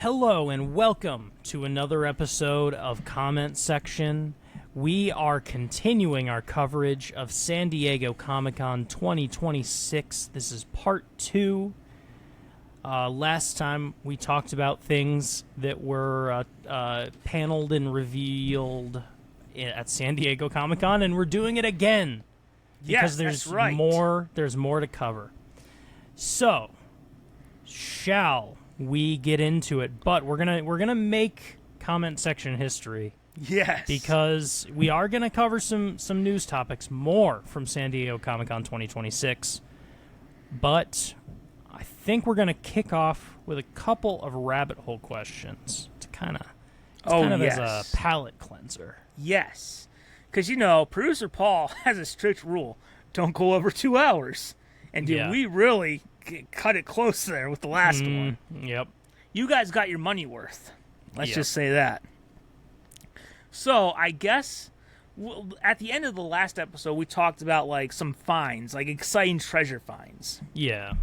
Hello and welcome to another episode of Comment Section. We are continuing our coverage of San Diego Comic-Con 2026. This is part 2. Last time we talked about things that were paneled and revealed at San Diego Comic-Con, and we're doing it again because there's more to cover. So, shall we get into it? But we're gonna make comment section history. Yes. Because we are gonna cover some news topics more from San Diego Comic-Con 2026. But I think we're gonna kick off with a couple of rabbit hole questions to kind of as a palate cleanser. Yes. Because, producer Paul has a strict rule. Don't go over 2 hours. And we really cut it close there with the last one. Yep. You guys got your money worth. Let's just say that. So, I guess at the end of the last episode, we talked about some finds, exciting treasure finds. Yeah.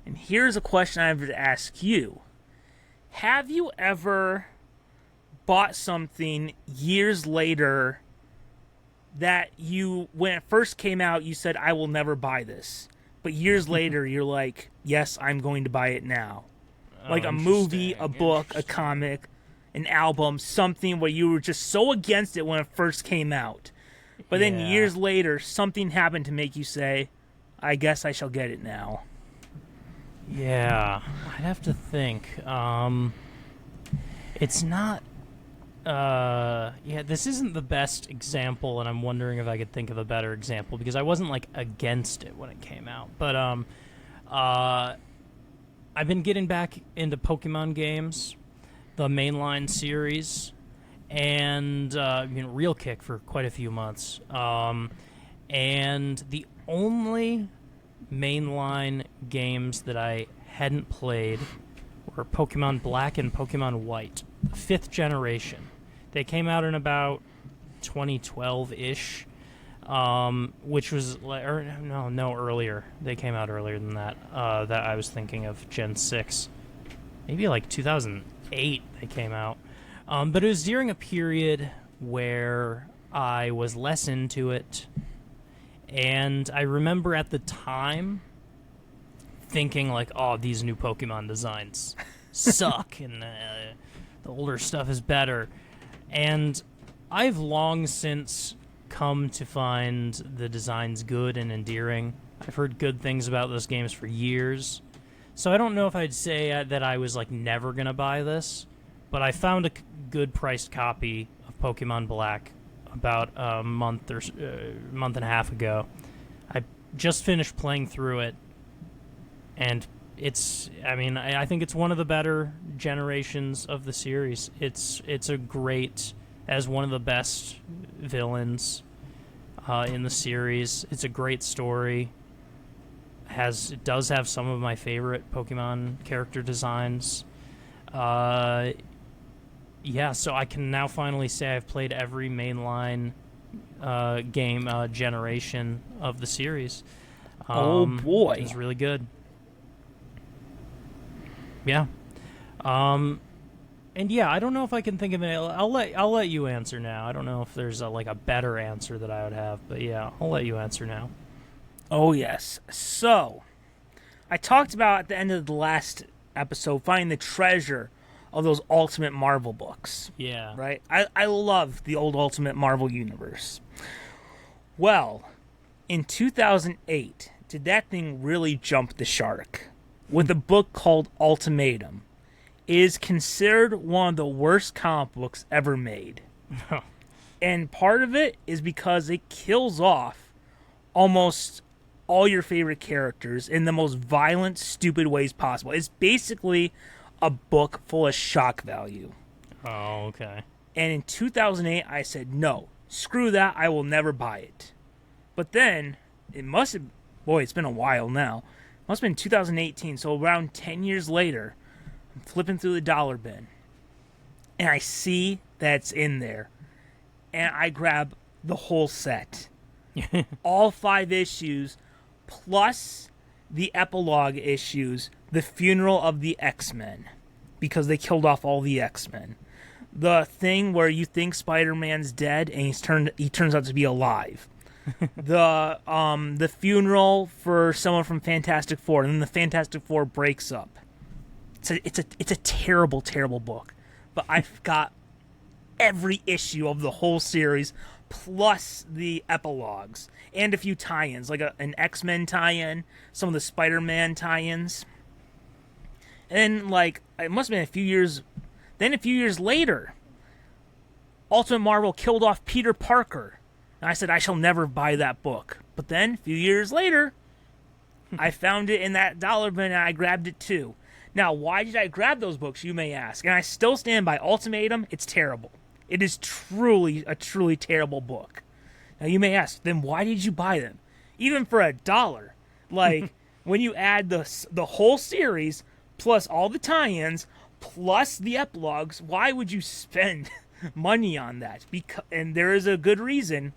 And here's a question I have to ask you. Have you ever bought something years later that when it first came out, you said, I will never buy this? But years later, you're like, yes, I'm going to buy it now. Like a movie, a book, a comic, an album, something where you were just so against it when it first came out. But then years later, something happened to make you say, I guess I shall get it now. Yeah, I'd have to think. It's not... this isn't the best example, and I'm wondering if I could think of a better example, because I wasn't, against it when it came out. But, I've been getting back into Pokemon games, the mainline series, and, real kick for quite a few months. And the only mainline games that I hadn't played were Pokemon Black and Pokemon White, the 5th generation. They came out in about 2012-ish, which was earlier. They came out earlier than that. That I was thinking of Gen 6, maybe 2008. They came out, but it was during a period where I was less into it, and I remember at the time thinking oh, these new Pokemon designs suck, and the older stuff is better. And I've long since come to find the designs good and endearing. I've heard good things about those games for years. So I don't know if I'd say that I was never going to buy this, but I found a good priced copy of Pokemon Black about a month and a half ago. I just finished playing through it, and I think it's one of the better generations of the series. It's a great, as one of the best villains in the series. It's a great story. It does have some of my favorite Pokemon character designs. So I can now finally say I've played every mainline game generation of the series. Oh boy, it's really good. Yeah. I don't know if I can think of it. I'll let you answer now. I don't know if there's a better answer that I would have, but yeah, I'll let you answer now. Oh yes. So, I talked about at the end of the last episode finding the treasure of those Ultimate Marvel books. Yeah. Right? I love the old Ultimate Marvel universe. Well, in 2008, did that thing really jump the shark? With a book called Ultimatum. It is considered one of the worst comic books ever made. And part of it is because it kills off almost all your favorite characters in the most violent, stupid ways possible. It's basically a book full of shock value. Oh, okay. And in 2008, I said, no, screw that, I will never buy it. But then, it's been a while now. It must have been 2018, so around 10 years later, I'm flipping through the dollar bin, and I see that's in there, and I grab the whole set. All 5 issues, plus the epilogue issues, The Funeral of the X-Men. because they killed off all the X-Men. The thing where you think Spider-Man's dead and he turns out to be alive. The funeral for someone from Fantastic Four, and then the Fantastic Four breaks up. It's a terrible, terrible book. But I've got every issue of the whole series, plus the epilogues, and a few tie-ins, like an X-Men tie-in, some of the Spider-Man tie-ins. And like, it must have been a few years. Then a few years later, Ultimate Marvel killed off Peter Parker. And I said, I shall never buy that book. But then, a few years later, I found it in that dollar bin and I grabbed it too. Now, why did I grab those books, you may ask? And I still stand by Ultimatum. It's terrible. It is truly a truly terrible book. Now, you may ask, then why did you buy them? Even for $1. Like, when you add the whole series, plus all the tie-ins, plus the epilogues, why would you spend money on that? And there is a good reason.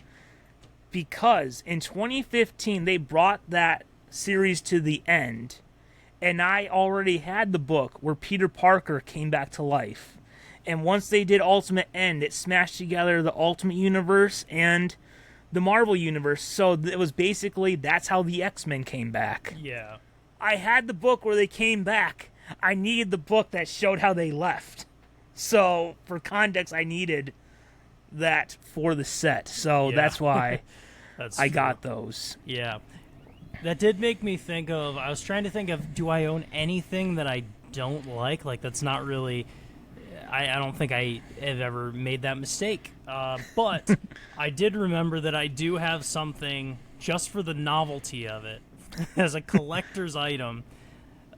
Because in 2015, they brought that series to the end, and I already had the book where Peter Parker came back to life. And once they did Ultimate End, it smashed together the Ultimate Universe and the Marvel Universe. So it was basically, that's how the X-Men came back. Yeah. I had the book where they came back. I needed the book that showed how they left. So, for context, I needed that for the set. So that's why I got those. Yeah. That did make me think of, I was trying to think of, do I own anything that I don't like? Like, that's not really, I don't think I have ever made that mistake. But I did remember that I do have something, just for the novelty of it, as a collector's item,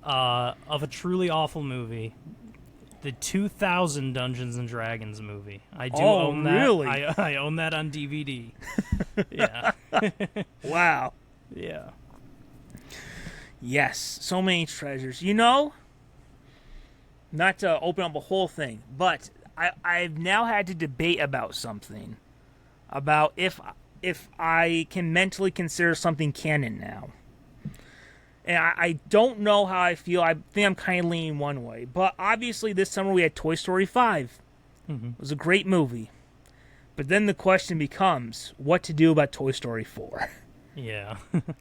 of a truly awful movie. The 2000 Dungeons and Dragons movie. I do own that. Really? I own that on DVD. Yeah. Wow. Yeah. Yes, so many treasures. You know, not to open up a whole thing, but I've now had to debate about something. About if I can mentally consider something canon now. And I don't know how I feel. I think I'm kind of leaning one way. But obviously this summer we had Toy Story 5. Mm-hmm. It was a great movie. But then the question becomes, what to do about Toy Story 4? Yeah.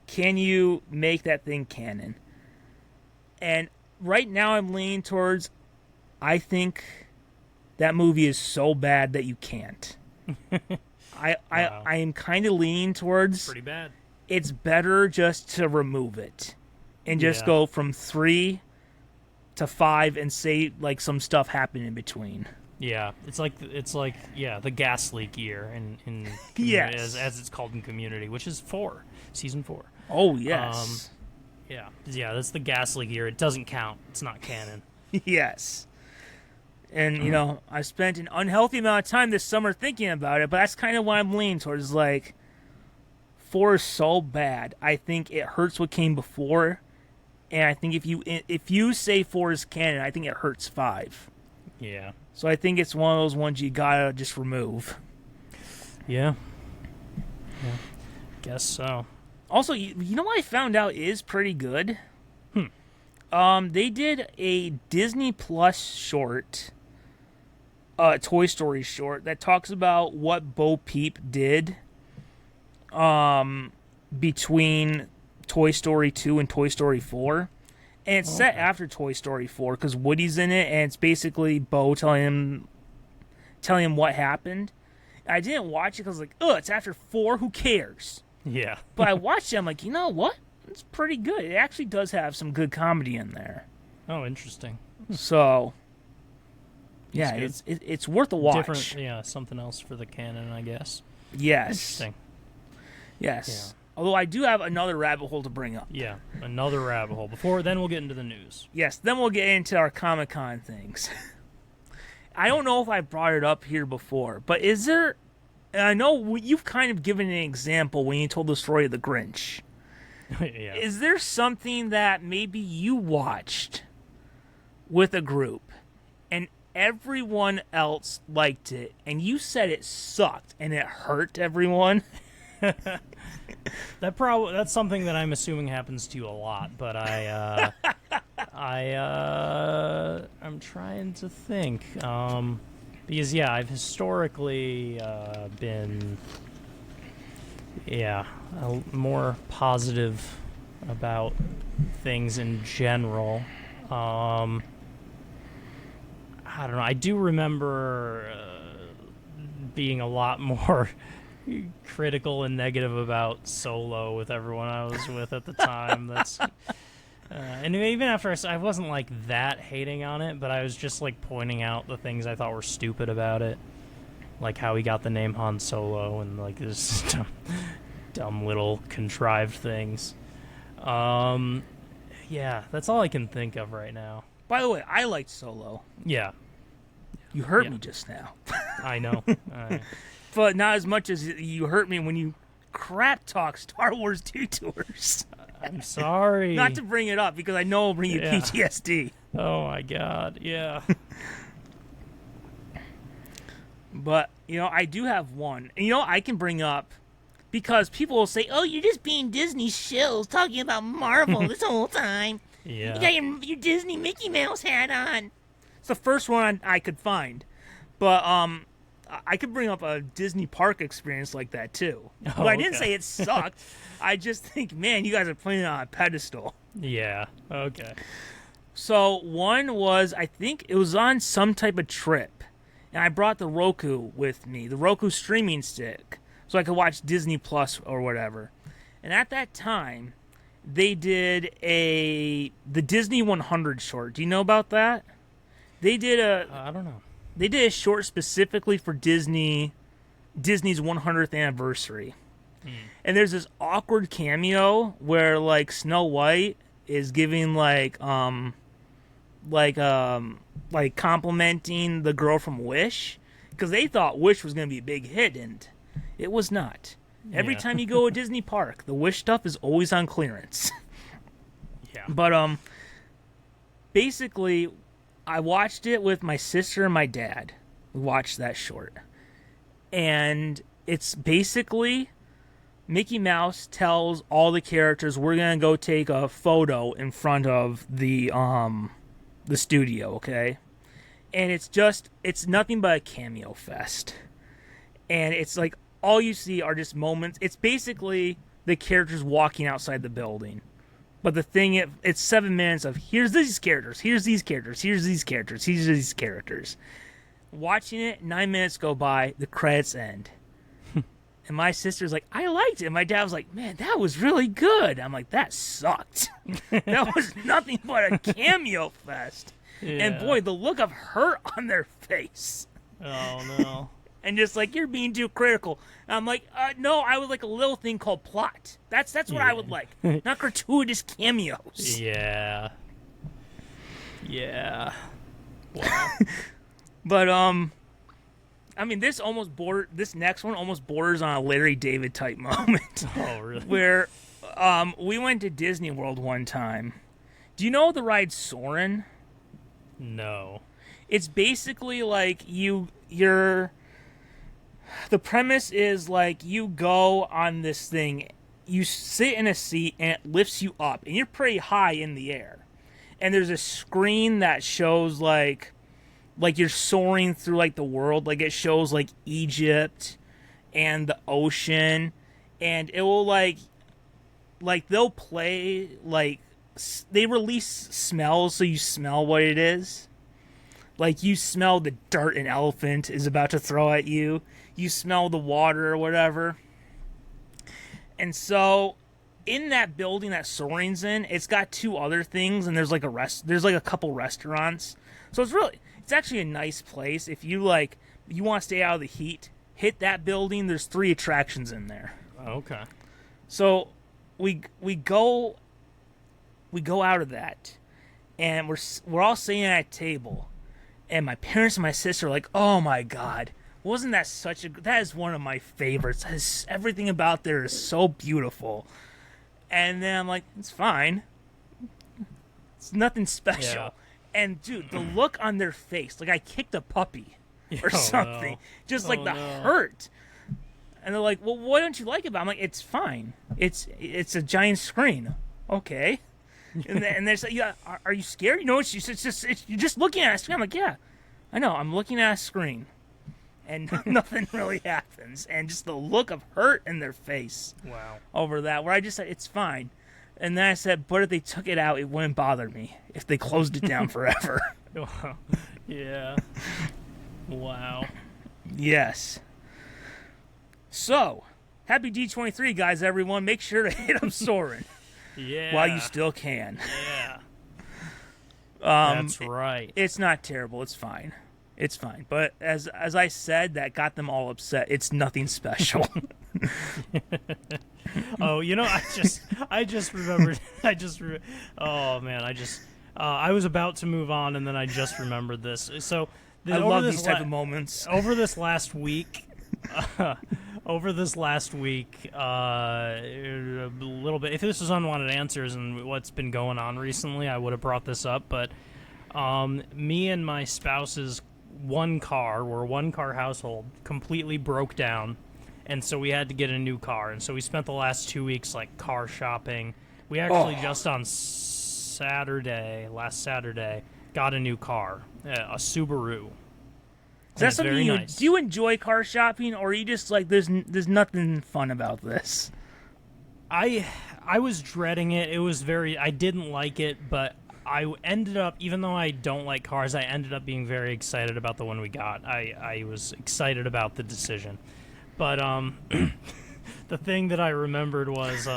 Can you make that thing canon? And right now I'm leaning towards, I think that movie is so bad that you can't. I am kind of leaning towards, pretty bad. It's better just to remove it. And just go from 3 to 5 and say like some stuff happened in between. Yeah, it's like the gas leak year in yes, as it's called in Community, which is season 4. Oh yes. Yeah, that's the gas leak year. It doesn't count. It's not canon. Yes. And you know, I spent an unhealthy amount of time this summer thinking about it, but that's kind of what I'm leaning towards. Like, 4 is so bad. I think it hurts what came before. And I think if you say 4 is canon, I think it hurts 5. Yeah. So I think it's one of those ones you gotta just remove. Yeah. Guess so. Also, you know what I found out is pretty good? They did a Disney Plus short, Toy Story short, that talks about what Bo Peep did between Toy Story 2 and Toy Story 4. And it's set after Toy Story 4 because Woody's in it, and it's basically Bo telling him what happened. I didn't watch it because, like, it's after 4, who cares? Yeah. But I watched it, I'm like, you know what? It's pretty good. It actually does have some good comedy in there. Oh, interesting. So, yeah, it's worth a watch. Different, something else for the canon, I guess. Yes. Interesting. Yes. Yeah. Although I do have another rabbit hole to bring up. Yeah, another rabbit hole. Then we'll get into the news. Yes, then we'll get into our Comic-Con things. I don't know if I brought it up here before, but is there... And I know you've kind of given an example when you told the story of the Grinch. Yeah. Is there something that maybe you watched with a group and everyone else liked it and you said it sucked and it hurt everyone? That's something that I'm assuming happens to you a lot, but I I'm trying to think. Because I've historically been more positive about things in general. I don't know. I do remember being a lot more critical and negative about Solo with everyone I was with at the time. And even at first, I wasn't like that hating on it, but I was just like pointing out the things I thought were stupid about it, like how he got the name Han Solo and like this dumb little contrived things. That's all I can think of right now. By the way, I liked Solo. Yeah. You hurt me just now. I know. But not as much as you hurt me when you crap talk Star Wars Detours. I'm sorry. Not to bring it up, because I know it'll bring you PTSD. Oh, my God. Yeah. But, I do have one. And, I can bring up, because people will say, oh, you're just being Disney shills talking about Marvel this whole time. Yeah. You got your Disney Mickey Mouse hat on. It's the first one I could find. But, I could bring up a Disney park experience like that, too. But I didn't say it sucked. I just think, man, you guys are playing it on a pedestal. Yeah, okay. So one was, I think it was on some type of trip. And I brought the Roku with me, the Roku streaming stick, so I could watch Disney Plus or whatever. And at that time, they did the Disney 100 short. Do you know about that? They did I don't know. They did a short specifically for Disney's 100th anniversary. And there's this awkward cameo where like Snow White is giving like complimenting the girl from Wish, because they thought Wish was going to be a big hit, and it was not. Every time you go to a Disney park, the Wish stuff is always on clearance. Yeah. But basically, I watched it with my sister and my dad. We watched that short. And it's basically Mickey Mouse tells all the characters, we're going to go take a photo in front of the studio, okay? And it's nothing but a cameo fest. And it's like all you see are just moments. It's basically the characters walking outside the building. But the thing, it's 7 minutes of here's these characters, here's these characters, here's these characters, here's these characters. Watching it, 9 minutes go by, the credits end. And my sister's like, I liked it. My dad was like, man, that was really good. I'm like, that sucked. That was nothing but a cameo fest. Yeah. And boy, the look of hurt on their face. Oh, no. And just like, you're being too critical. And I'm like, no, I would like a little thing called plot. That's what I would like. Not gratuitous cameos. Yeah. Yeah. Wow. But, I mean, this next one almost borders on a Larry David type moment. Oh, really? Where we went to Disney World one time. Do you know the ride Soarin'? No. It's basically like the premise is like you go on this thing, you sit in a seat and it lifts you up, and you're pretty high in the air. And there's a screen that shows like you're soaring through like the world, like it shows like Egypt and the ocean, and it will like they'll play like they release smells so you smell what it is. Like you smell the dirt an elephant is about to throw at you. You smell the water or whatever. And so in that building that Soaring's in, it's got 2 other things, and there's like a couple restaurants. So it's actually a nice place. If you want to stay out of the heat, hit that building. There's 3 attractions in there. Okay. So we go out of that, and we're all sitting at a table, and my parents and my sister are like, oh my God, wasn't that that is one of my favorites. Everything about there is so beautiful. And then I'm like, it's fine. It's nothing special. Yeah. And dude, the look on their face, like I kicked a puppy or something. No. Just like the hurt. And they're like, well, what don't you like about it? I'm like, it's fine. It's a giant screen. Okay. And they're like, yeah, are you scared? You know, it's just you're just looking at a screen. I'm like, yeah, I know. I'm looking at a screen, and nothing really happens. And just the look of hurt in their face. Wow. Over that, where I just said it's fine, and then I said, but if they took it out, it wouldn't bother me if they closed it down forever. Wow. Yeah. Wow. Yes. So, happy D23, guys, everyone. Make sure to hit up Soren. Yeah. While you still can. Yeah. That's right. It's not terrible. It's fine. It's fine. But as I said, that got them all upset. It's nothing special. Oh, you know, I just remembered. Oh man, I was about to move on, and then I just remembered this. So I love these type of moments. Over this last week, a little bit. If this was unwanted answers and what's been going on recently, I would have brought this up. But me and my spouse's one car household, completely broke down. And so we had to get a new car. And so we spent the last 2 weeks, like, car shopping. We actually just on last Saturday, got a new car, a Subaru. Is that something nice. Do you enjoy car shopping, or are you just like, there's nothing fun about this? I was dreading it. It was I didn't like it, but I ended up, even though I don't like cars, I ended up being very excited about the one we got. I was excited about the decision. But the thing that I remembered was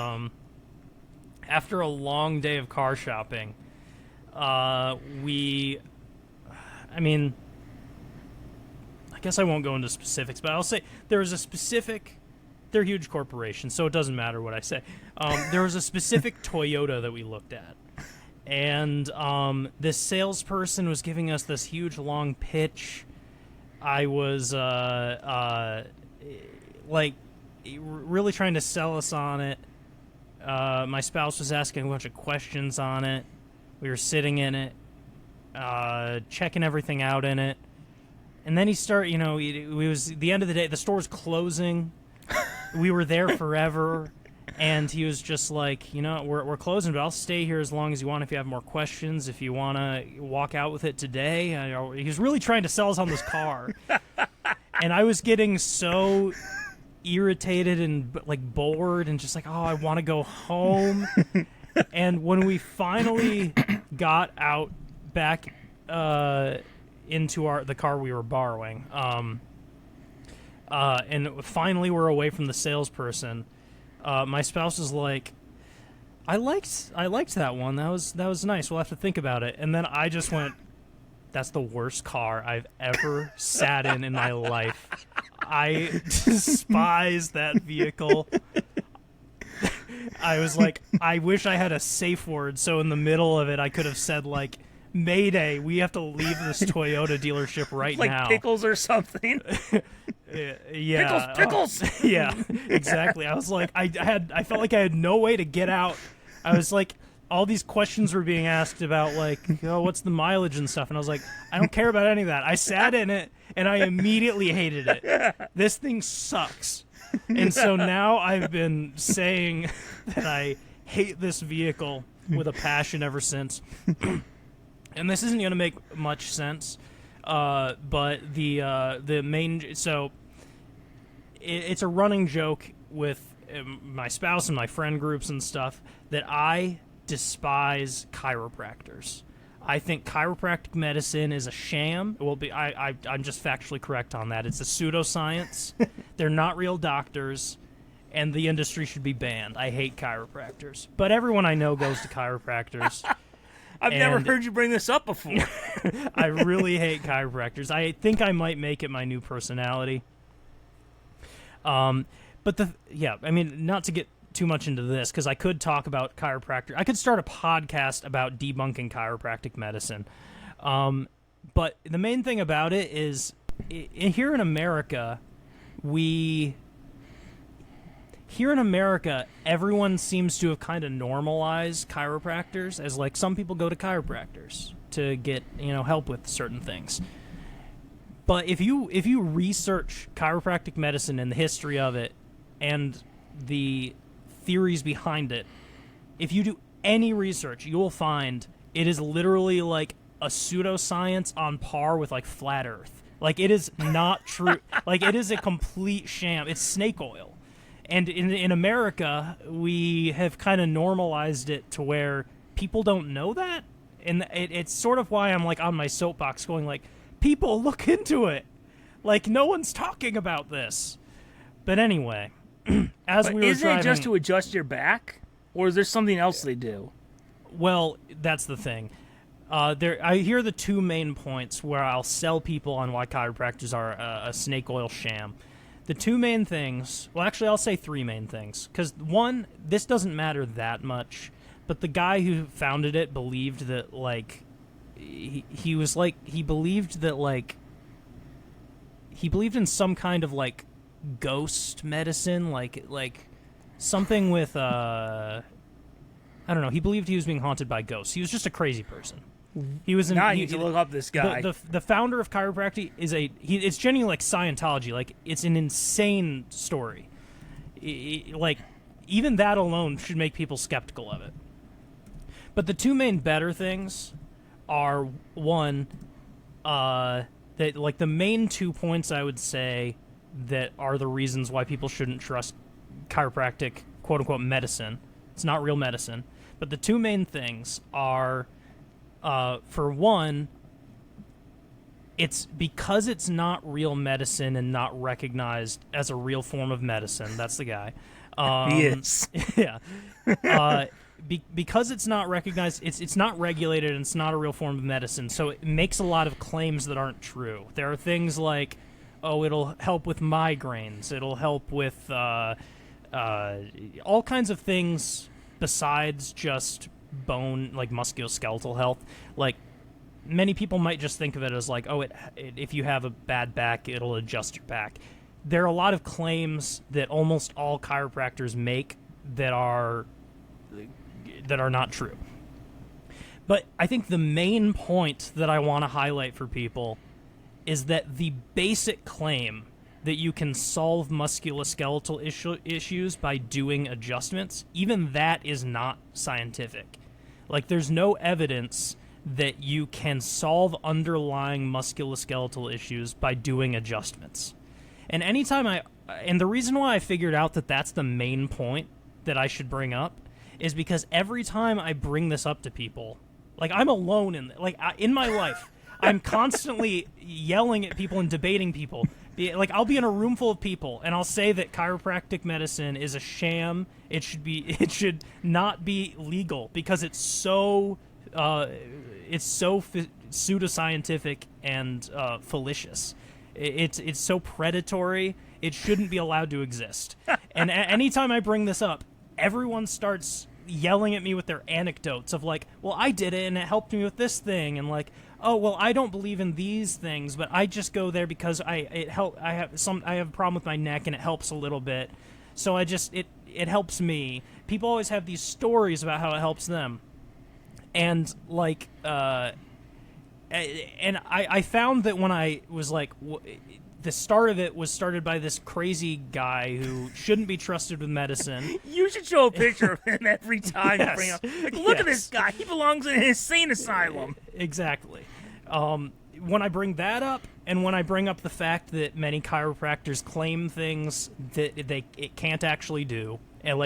after a long day of car shopping, I guess I won't go into specifics, but I'll say there was a specific, they're huge corporations, so it doesn't matter what I say. There was a specific Toyota that we looked at. And this salesperson was giving us this huge long pitch. I was really trying to sell us on it. My spouse was asking a bunch of questions on it. We were sitting in it, checking everything out in it. And then he started, it was the end of the day. The store's closing. We were there forever. And he was just like, we're closing, but I'll stay here as long as you want if you have more questions. If you want to walk out with it today. He was really trying to sell us on this car. And I was getting so irritated and bored and just like, I want to go home. And when we finally got out back into the car we were borrowing, and finally we're away from the salesperson, my spouse was like, I liked that one. That was nice. We'll have to think about it. And then I just went, that's the worst car I've ever sat in my life. I despise that vehicle. I was like, I wish I had a safe word, so in the middle of it I could have said, like, Mayday, we have to leave this Toyota dealership right now. Like pickles or something. Yeah. Pickles. Yeah, exactly. I was like, I felt like I had no way to get out. I was like, all these questions were being asked about, like, what's the mileage and stuff, and I was like, I don't care about any of that. I sat in it, and I immediately hated it. This thing sucks. And so now I've been saying that I hate this vehicle with a passion ever since. And this isn't going to make much sense, but the main... So it's a running joke with my spouse and my friend groups and stuff that I despise chiropractors. I think chiropractic medicine is a sham. It will be. I'm just factually correct on that. It's a pseudoscience. They're not real doctors, and the industry should be banned. I hate chiropractors, but everyone I know goes to chiropractors. I've never heard you bring this up before. I really hate chiropractors. I think I might make it my new personality. But not to get too much into this, because I could talk about chiropractor. I could start a podcast about debunking chiropractic medicine. But the main thing about it is, here in America, everyone seems to have kind of normalized chiropractors as, like, some people go to chiropractors to get, help with certain things. But if you research chiropractic medicine and the history of it and the theories behind it, if you do any research, you will find it is literally like a pseudoscience on par with like flat Earth. Like, it is not true. Like, it is a complete sham. It's snake oil. And in America, we have kind of normalized it to where people don't know that. And it's sort of why I'm like on my soapbox going like, people, look into it. Like, no one's talking about this. But anyway, isn't it just to adjust your back? Or is there something else they do? Well, that's the thing. I hear the two main points where I'll sell people on why chiropractors are a snake oil sham. The two main things, well, actually, I'll say three main things. Because, one, this doesn't matter that much, but the guy who founded it believed that, like, he believed in some kind of, like, ghost medicine, like something with, I don't know, he believed he was being haunted by ghosts. He was just a crazy person. He was now I need to look up this guy. The founder of chiropractic is it's genuinely like Scientology. Like, it's an insane story. Like, even that alone should make people skeptical of it. But the two main better things are, one, that like the main 2 points I would say that are the reasons why people shouldn't trust chiropractic quote unquote medicine. It's not real medicine. But the two main things are, for one, it's because it's not real medicine and not recognized as a real form of medicine. That's the guy. Yes. Yeah. Because it's not recognized, it's not regulated, and it's not a real form of medicine, so it makes a lot of claims that aren't true. There are things like, oh, it'll help with migraines, it'll help with all kinds of things besides just bone, like musculoskeletal health. Like, many people might just think of it as like, oh, if you have a bad back, it'll adjust your back. There are a lot of claims that almost all chiropractors make that are not true. But I think the main point that I want to highlight for people is that the basic claim that you can solve musculoskeletal issues by doing adjustments, even that is not scientific. Like, there's no evidence that you can solve underlying musculoskeletal issues by doing adjustments. And and the reason why I figured out that that's the main point that I should bring up is because every time I bring this up to people, like, I'm alone in my life, I'm constantly yelling at people and debating people. Like, I'll be in a room full of people, and I'll say that chiropractic medicine is a sham. It should not be legal because it's so pseudoscientific and fallacious. It's so predatory. It shouldn't be allowed to exist. And anytime I bring this up, everyone starts yelling at me with their anecdotes of like, well, I did it and it helped me with this thing, and like, oh, well, I don't believe in these things, but I just go there because I have a problem with my neck and it helps a little bit, so it helps me. People always have these stories about how it helps them, and like, and I found that when I was like, the start of it was started by this crazy guy who shouldn't be trusted with medicine. You should show a picture of him every time you bring up. Like, look at this guy. He belongs in an insane asylum. Exactly. When I bring that up, and when I bring up the fact that many chiropractors claim things that it can't actually do, and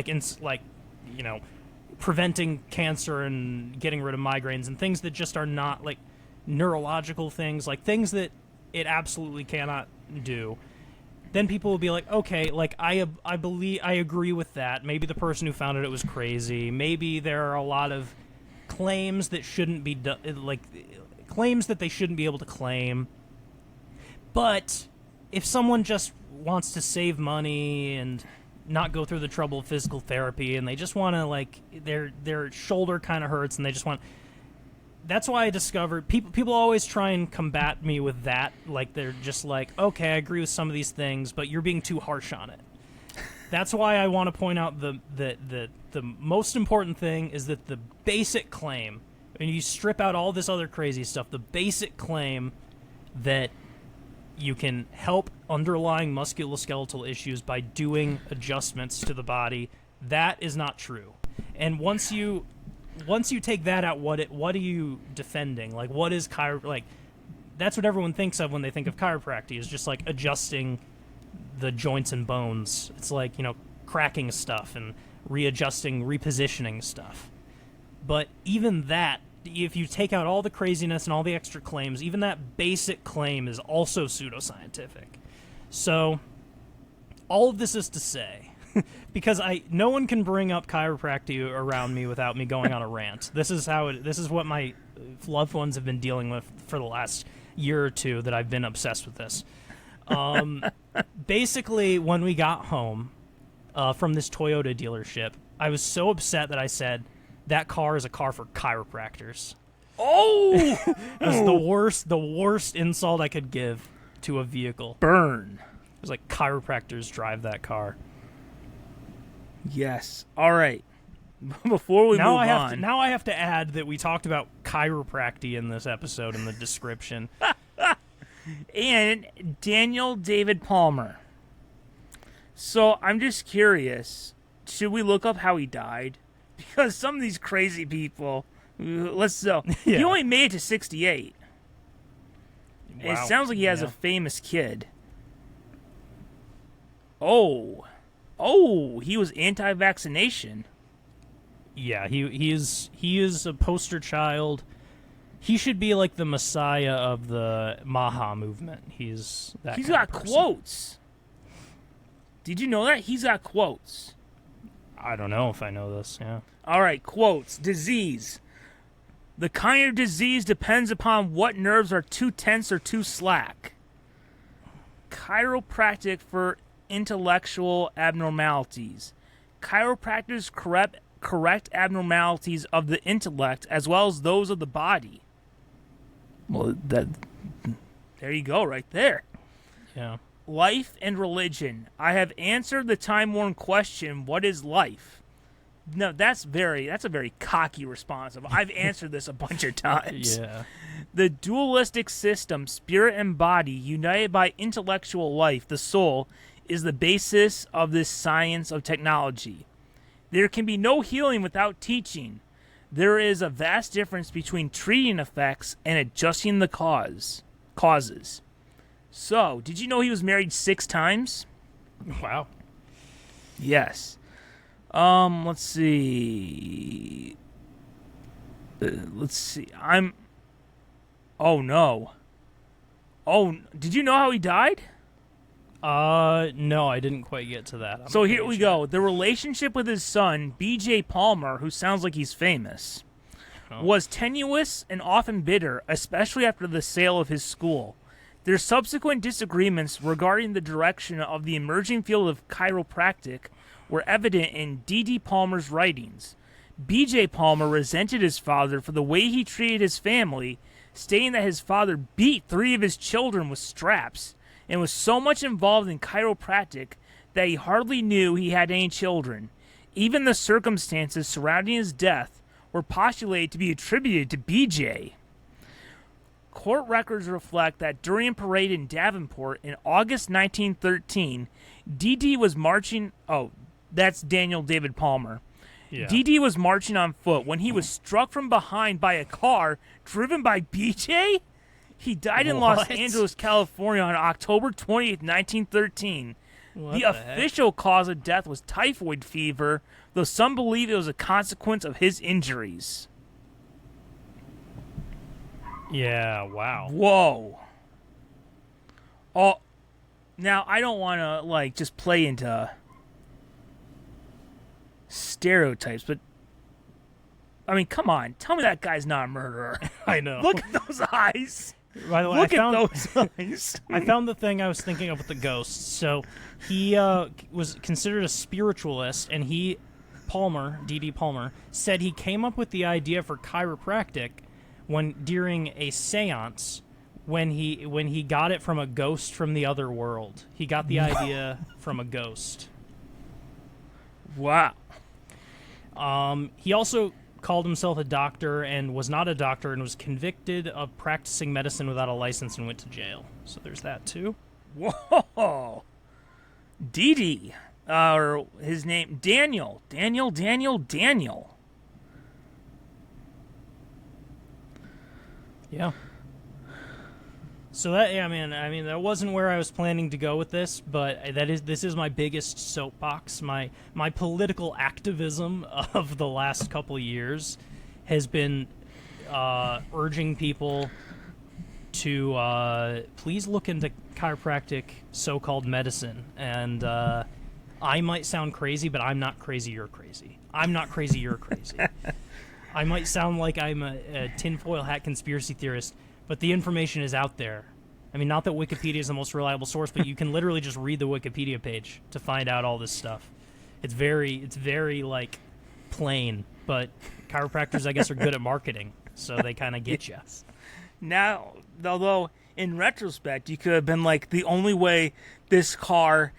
preventing cancer and getting rid of migraines and things that just are not like neurological things, like things that it absolutely cannot do, then people will be like, okay, like I agree with that. Maybe the person who founded it was crazy. Maybe there are a lot of claims that shouldn't be claims that they shouldn't be able to claim. But if someone just wants to save money and not go through the trouble of physical therapy, and they just want to, like, their shoulder kind of hurts and they just want, that's why I discovered people always try and combat me with that. Like, they're just like, okay, I agree with some of these things, but you're being too harsh on it. That's why I want to point out the most important thing is that the basic claim, and you strip out all this other crazy stuff, the basic claim that you can help underlying musculoskeletal issues by doing adjustments to the body, that is not true. And once you once you take that out, what are you defending? Like, what is like? That's what everyone thinks of when they think of chiropractic, is just like adjusting the joints and bones. It's like, cracking stuff and readjusting, repositioning stuff. But even that, if you take out all the craziness and all the extra claims, even that basic claim is also pseudoscientific. So all of this is to say, because no one can bring up chiropractic around me without me going on a rant. This is what my loved ones have been dealing with for the last year or two that I've been obsessed with this. Basically, when we got home from this Toyota dealership, I was so upset that I said, that car is a car for chiropractors. Oh! It was the worst insult I could give to a vehicle. Burn. It was like, chiropractors drive that car. Yes. All right. Before we move on. Now I have to add that we talked about chiropractic in this episode in the description. And Daniel David Palmer. So I'm just curious, should we look up how he died? Because some of these crazy people, he only made it to 68. Wow. It sounds like he has a famous kid. Oh, he was anti-vaccination. Yeah, he is a poster child. He should be like the messiah of the Maha movement. He's got quotes. Did you know that? He's got quotes. I don't know if I know this, yeah. All right, quotes. Disease. The kind of disease depends upon what nerves are too tense or too slack. Chiropractic for intellectual abnormalities. Chiropractors correct abnormalities of the intellect as well as those of the body. Well, there you go, right there. Yeah. Life and religion. I have answered the time-worn question, what is life? No, that's a very cocky response. I've answered this a bunch of times. Yeah. The dualistic system, spirit and body, united by intellectual life, the soul, is the basis of this science of technology. There can be no healing without teaching. There is a vast difference between treating effects and adjusting the causes. So, did you know he was married 6 times? Wow. Yes. Let's see. Oh, no. Oh, did you know how he died? No, I didn't quite get to that. So here we go. The relationship with his son, B.J. Palmer, who sounds like he's famous, was tenuous and often bitter, especially after the sale of his school. Their subsequent disagreements regarding the direction of the emerging field of chiropractic were evident in D.D. Palmer's writings. B.J. Palmer resented his father for the way he treated his family, stating that his father beat 3 of his children with straps and was so much involved in chiropractic that he hardly knew he had any children. Even the circumstances surrounding his death were postulated to be attributed to B.J. Court records reflect that during a parade in Davenport in August 1913, D.D. was marching... Oh, that's Daniel David Palmer. Yeah. D.D. was marching on foot when he was struck from behind by a car driven by B.J.? He died in Los Angeles, California on October 20th, 1913. The official cause of death was typhoid fever, though some believe it was a consequence of his injuries. Yeah, wow. Whoa. Oh, now I don't want to, just play into stereotypes, but, I mean, come on. Tell me that guy's not a murderer. I know. Look at those eyes. By the way, Look at those eyes. I found the thing I was thinking of with the ghosts. So he was considered a spiritualist, and Palmer, D.D. Palmer, said he came up with the idea for chiropractic during a seance when he got it from a ghost from the other world. He got the idea from a ghost. Wow. He also called himself a doctor and was not a doctor and was convicted of practicing medicine without a license and went to jail. So there's that too. Whoa. D.D. Or his name, Daniel. Yeah. So that, yeah, I mean, that wasn't where I was planning to go with this, but this is my biggest soapbox. My political activism of the last couple years has been urging people to please look into chiropractic so-called medicine. And I might sound crazy, but I'm not crazy. You're crazy. I'm not crazy. You're crazy. I might sound like I'm a tinfoil hat conspiracy theorist, but the information is out there. I mean, not that Wikipedia is the most reliable source, but you can literally just read the Wikipedia page to find out all this stuff. It's very like plain, but chiropractors, I guess, are good at marketing, so they kind of get you. Now, although in retrospect, you could have been like, the only way that car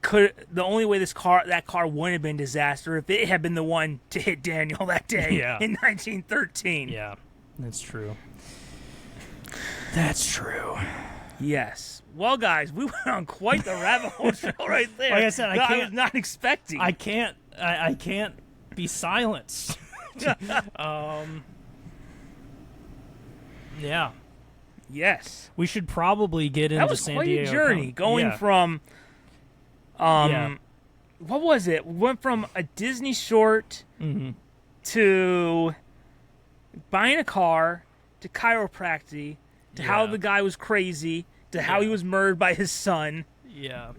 wouldn't have been disaster if it had been the one to hit Daniel that day in 1913. Yeah, that's true. That's true. Yes. Well, guys, we went on quite the rabbit hole trail right there. Like I said, I was not expecting. I can't be silenced. Yeah. Yes. We should probably get into San Diego. That was quite a journey, going from what was it? We went from a Disney short to buying a car to chiropractic to how the guy was crazy to how he was murdered by his son. Yeah.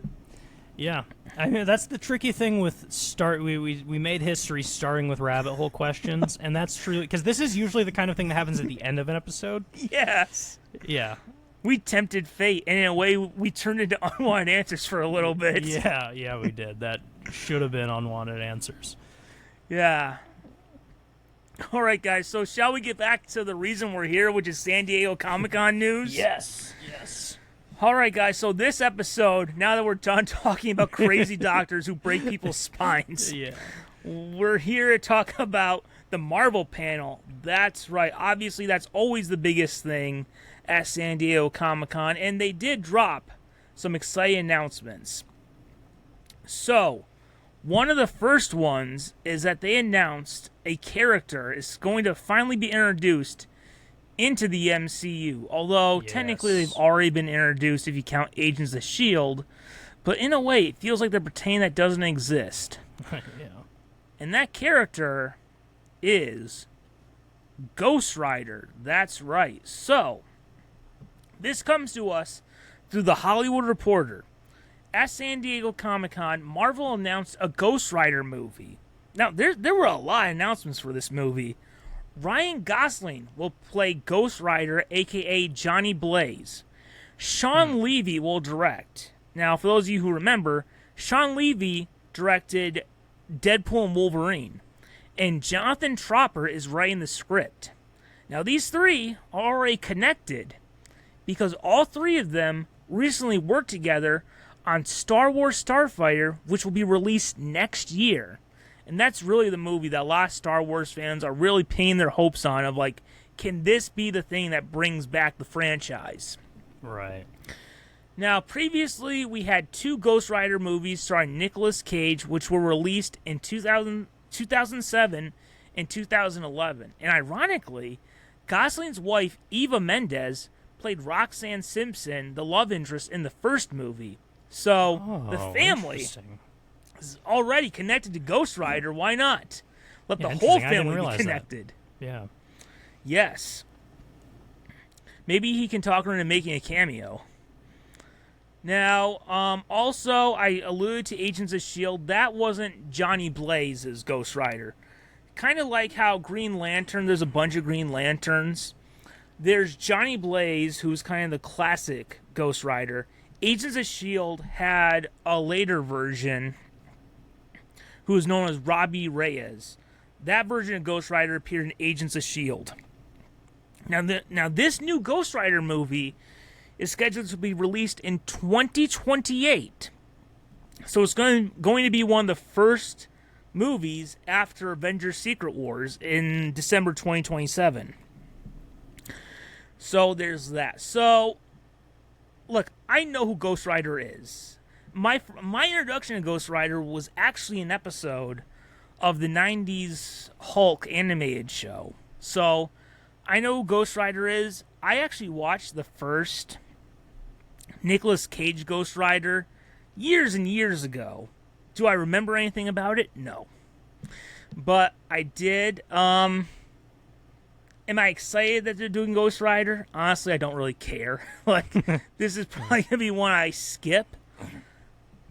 Yeah. I mean, that's the tricky thing with we made history starting with rabbit hole questions, and that's true because this is usually the kind of thing that happens at the end of an episode. Yes. Yeah. We tempted fate, and in a way, we turned into unwanted answers for a little bit. Yeah, we did. That should have been unwanted answers. Yeah. All right, guys, so shall we get back to the reason we're here, which is San Diego Comic-Con news? Yes. All right, guys, so this episode, now that we're done talking about crazy doctors who break people's spines, we're here to talk about the Marvel panel. That's right. Obviously, that's always the biggest thing at San Diego Comic-Con, and they did drop some exciting announcements. So, one of the first ones is that they announced a character is going to finally be introduced into the MCU. Although, technically, they've already been introduced if you count Agents of S.H.I.E.L.D. But in a way, it feels like they're pretending that doesn't exist. And that character is Ghost Rider. That's right. So, this comes to us through The Hollywood Reporter. At San Diego Comic-Con, Marvel announced a Ghost Rider movie. Now, there were a lot of announcements for this movie. Ryan Gosling will play Ghost Rider, a.k.a. Johnny Blaze. Sean Levy will direct. Now, for those of you who remember, Sean Levy directed Deadpool and Wolverine. And Jonathan Tropper is writing the script. Now, these three are already connected because all three of them recently worked together on Star Wars Starfighter, which will be released next year. And that's really the movie that a lot of Star Wars fans are really pinning their hopes on, of like, can this be the thing that brings back the franchise? Right. Now, previously, we had two Ghost Rider movies starring Nicolas Cage, which were released in 2007 and 2011. And ironically, Gosling's wife, Eva Mendes, played Roxanne Simpson, the love interest, in the first movie. So, the family is already connected to Ghost Rider. Why not? Let the whole family be connected. That. Yeah. Yes. Maybe he can talk her into making a cameo. Now, also, I alluded to Agents of S.H.I.E.L.D. That wasn't Johnny Blaze's Ghost Rider. Kind of like how Green Lantern, there's a bunch of Green Lanterns. There's Johnny Blaze, who's kind of the classic Ghost Rider. Agents of S.H.I.E.L.D. had a later version who is known as Robbie Reyes. That version of Ghost Rider appeared in Agents of S.H.I.E.L.D. Now, this new Ghost Rider movie is scheduled to be released in 2028. So it's going to be one of the first movies after Avengers Secret Wars in December 2027. So there's that. So, look, I know who Ghost Rider is. My introduction to Ghost Rider was actually an episode of the 90s Hulk animated show. So, I know who Ghost Rider is. I actually watched the first Nicolas Cage Ghost Rider years and years ago. Do I remember anything about it? No. But I did. Am I excited that they're doing Ghost Rider? Honestly, I don't really care. Like, this is probably going to be one I skip.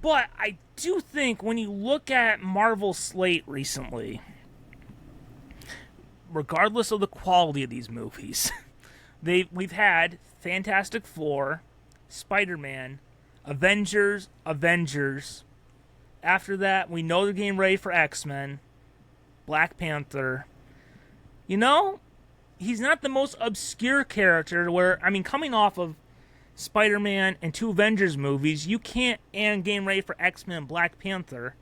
But I do think when you look at Marvel's slate recently, regardless of the quality of these movies, we've had Fantastic Four, Spider-Man, Avengers. After that, we know they're getting ready for X-Men, Black Panther. You know, he's not the most obscure character where, I mean, coming off of Spider-Man and 2 Avengers movies, you can't, and getting ready for X-Men and Black Panther,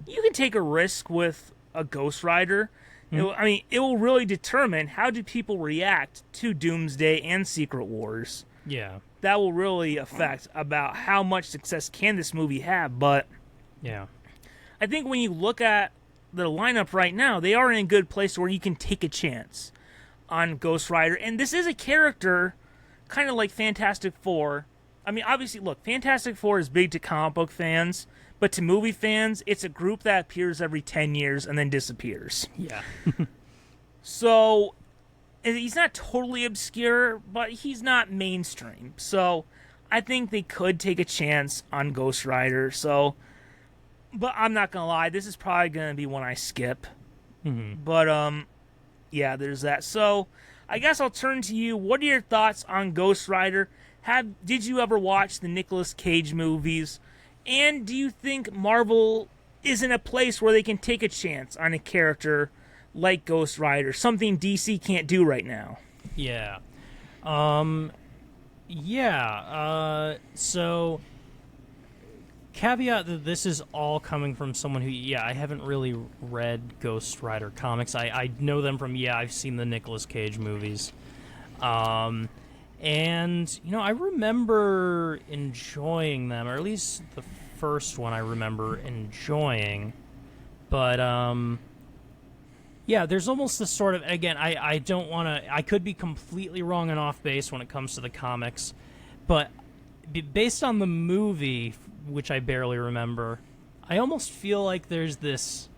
you can take a risk with a Ghost Rider. I mean, it will really determine how do people react to Doomsday and Secret Wars. Yeah. That will really affect about how much success can this movie have. But yeah, I think when you look at the lineup right now, they are in a good place where you can take a chance on Ghost Rider. And this is a character kind of like Fantastic Four. I mean, obviously, look, Fantastic Four is big to comic book fans, but to movie fans, it's a group that appears every 10 years and then disappears. Yeah. So he's not totally obscure, but he's not mainstream. So I think they could take a chance on Ghost Rider. So, but I'm not going to lie, this is probably going to be one I skip. Mm-hmm. But, yeah, there's that. So I guess I'll turn to you. What are your thoughts on Ghost Rider? Did you ever watch the Nicolas Cage movies? And do you think Marvel is in a place where they can take a chance on a character like Ghost Rider, something DC can't do right now? Yeah. So, caveat that this is all coming from someone who, I haven't really read Ghost Rider comics. I know them from, I've seen the Nicolas Cage movies. And, I remember enjoying them, or at least the first one I remember enjoying. But, there's almost this sort of, again, I don't want to, I could be completely wrong and off base when it comes to the comics, but based on the movie, which I barely remember, I almost feel like there's this,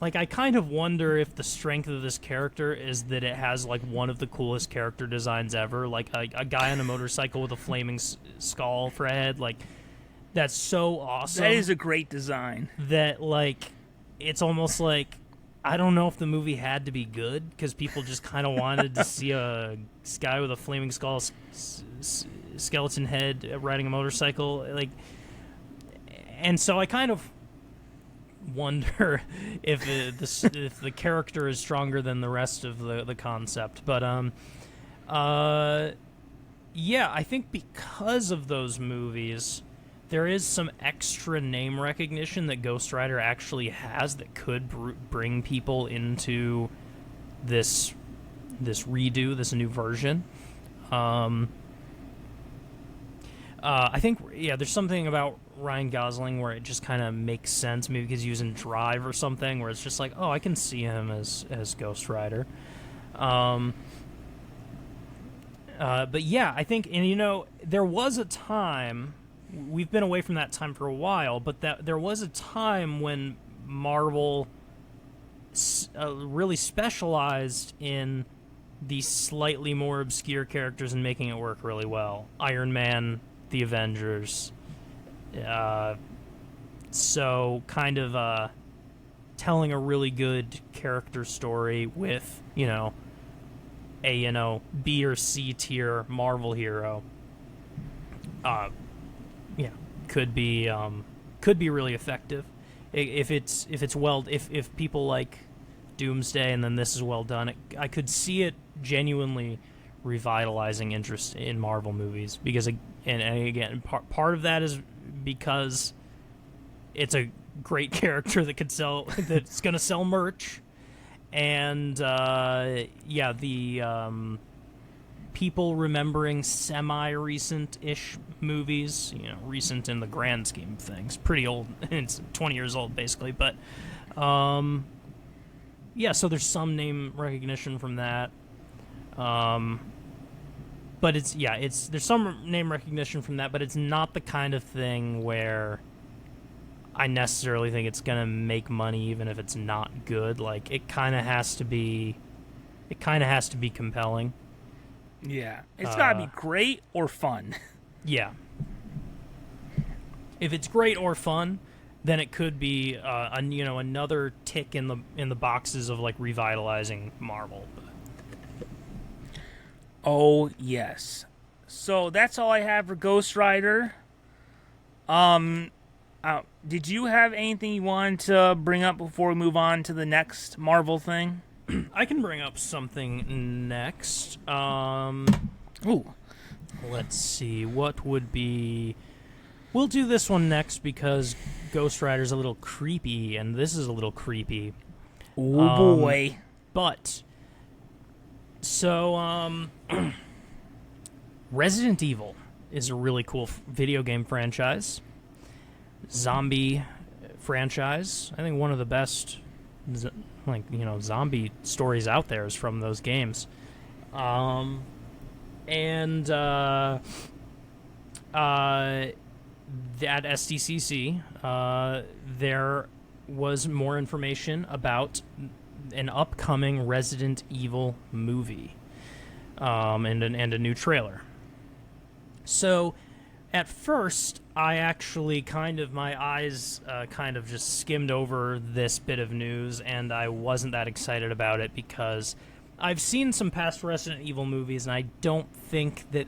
like, I kind of wonder if the strength of this character is that it has, like, one of the coolest character designs ever, like a guy on a motorcycle with a flaming skull for a head, like, that's so awesome. That is a great design. That, like, it's almost like, I don't know if the movie had to be good, because people just kind of wanted to see a guy with a flaming skull, skeleton head riding a motorcycle, like, and so I kind of wonder if the character is stronger than the rest of the concept. But I think because of those movies, there is some extra name recognition that Ghost Rider actually has that could bring people into this redo, this new version. I think, there's something about Ryan Gosling where it just kind of makes sense, maybe because he was in Drive or something, where it's just like, oh, I can see him as Ghost Rider. But I think, and there was a time, we've been away from that time for a while, but there was a time when Marvel really specialized in these slightly more obscure characters and making it work really well. Iron Man, the Avengers, so kind of telling a really good character story with a B or C tier Marvel hero, could be really effective if people like Doomsday and then this is well done. I could see it genuinely revitalizing interest in Marvel movies, because again part of that is because it's a great character that could sell, that's going to sell merch, and the people remembering semi-recent-ish movies, recent in the grand scheme of things, pretty old, it's 20 years old basically, but so there's some name recognition from that. But there's some name recognition from that, but it's not the kind of thing where I necessarily think it's gonna make money even if it's not good. Like it kind of has to be compelling. Yeah, it's gotta be great or fun. Yeah. If it's great or fun, then it could be another tick in the boxes of like revitalizing Marvel. Oh yes. So that's all I have for Ghost Rider. Did you have anything you wanted to bring up before we move on to the next Marvel thing? I can bring up something next. Ooh. Let's see. What would be... We'll do this one next because Ghost Rider's a little creepy, and this is a little creepy. Oh, boy. But... So, Resident Evil is a really cool video game franchise. Zombie franchise. I think one of the best... zombie stories out there is from those games. At SDCC, there was more information about an upcoming Resident Evil movie, and a new trailer. So, at first, I actually my eyes kind of just skimmed over this bit of news, and I wasn't that excited about it because I've seen some past Resident Evil movies, and I don't think that...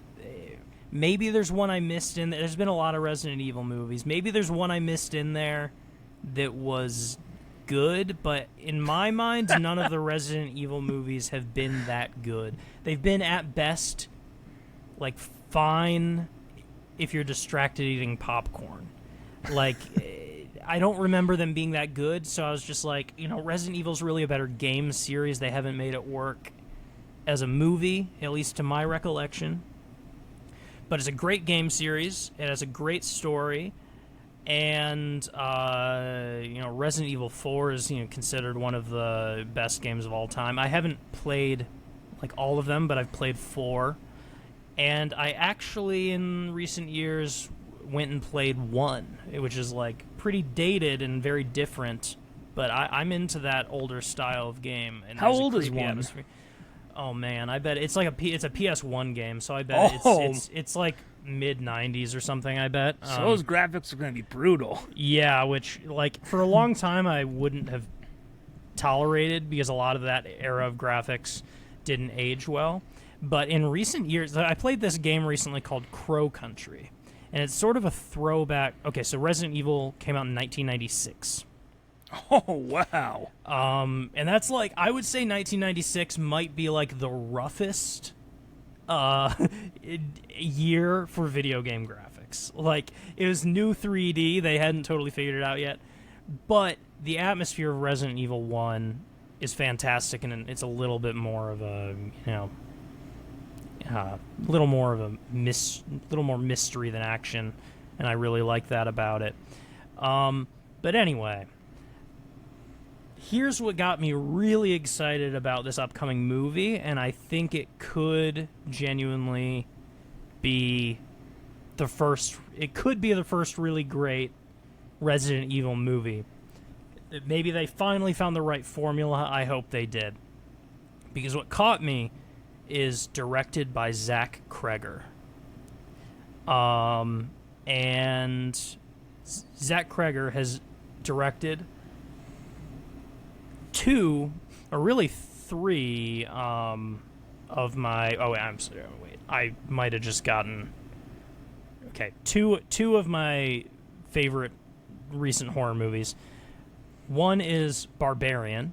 Maybe there's one I missed in there. There's been a lot of Resident Evil movies. Maybe there's one I missed in there that was good, but in my mind, none of the Resident Evil movies have been that good. They've been, at best, like, fine if you're distracted eating popcorn. Like, I don't remember them being that good, so I was just like, Resident Evil's really a better game series. They haven't made it work as a movie, at least to my recollection. But it's a great game series. It has a great story. And, Resident Evil 4 is, considered one of the best games of all time. I haven't played, all of them, but I've played 4. And I actually, in recent years, went and played 1, which is, pretty dated and very different. But I'm into that older style of game. And how old is 1? Atmosphere. Oh man, I bet it's a PS1 game, so I bet it's like mid 90s or something. I bet. So those graphics are going to be brutal. Yeah, which for a long time I wouldn't have tolerated because a lot of that era of graphics didn't age well. But in recent years, I played this game recently called Crow Country, and it's sort of a throwback. Okay, so Resident Evil came out in 1996. Oh, wow. And that's I would say 1996 might be the roughest year for video game graphics. It was new 3D, they hadn't totally figured it out yet, but the atmosphere of Resident Evil 1 is fantastic, and it's a little bit more of a, little more mystery than action, and I really like that about it. But anyway, here's what got me really excited about this upcoming movie, and I think it could genuinely be the first really great Resident Evil movie. Maybe they finally found the right formula. I hope they did. Because what caught me is directed by Zach Kreger. And Zach Kreger has directed 2, or really 3, of my... Oh, I'm sorry. Wait. I might have just gotten... Okay, two of my favorite recent horror movies. One is Barbarian,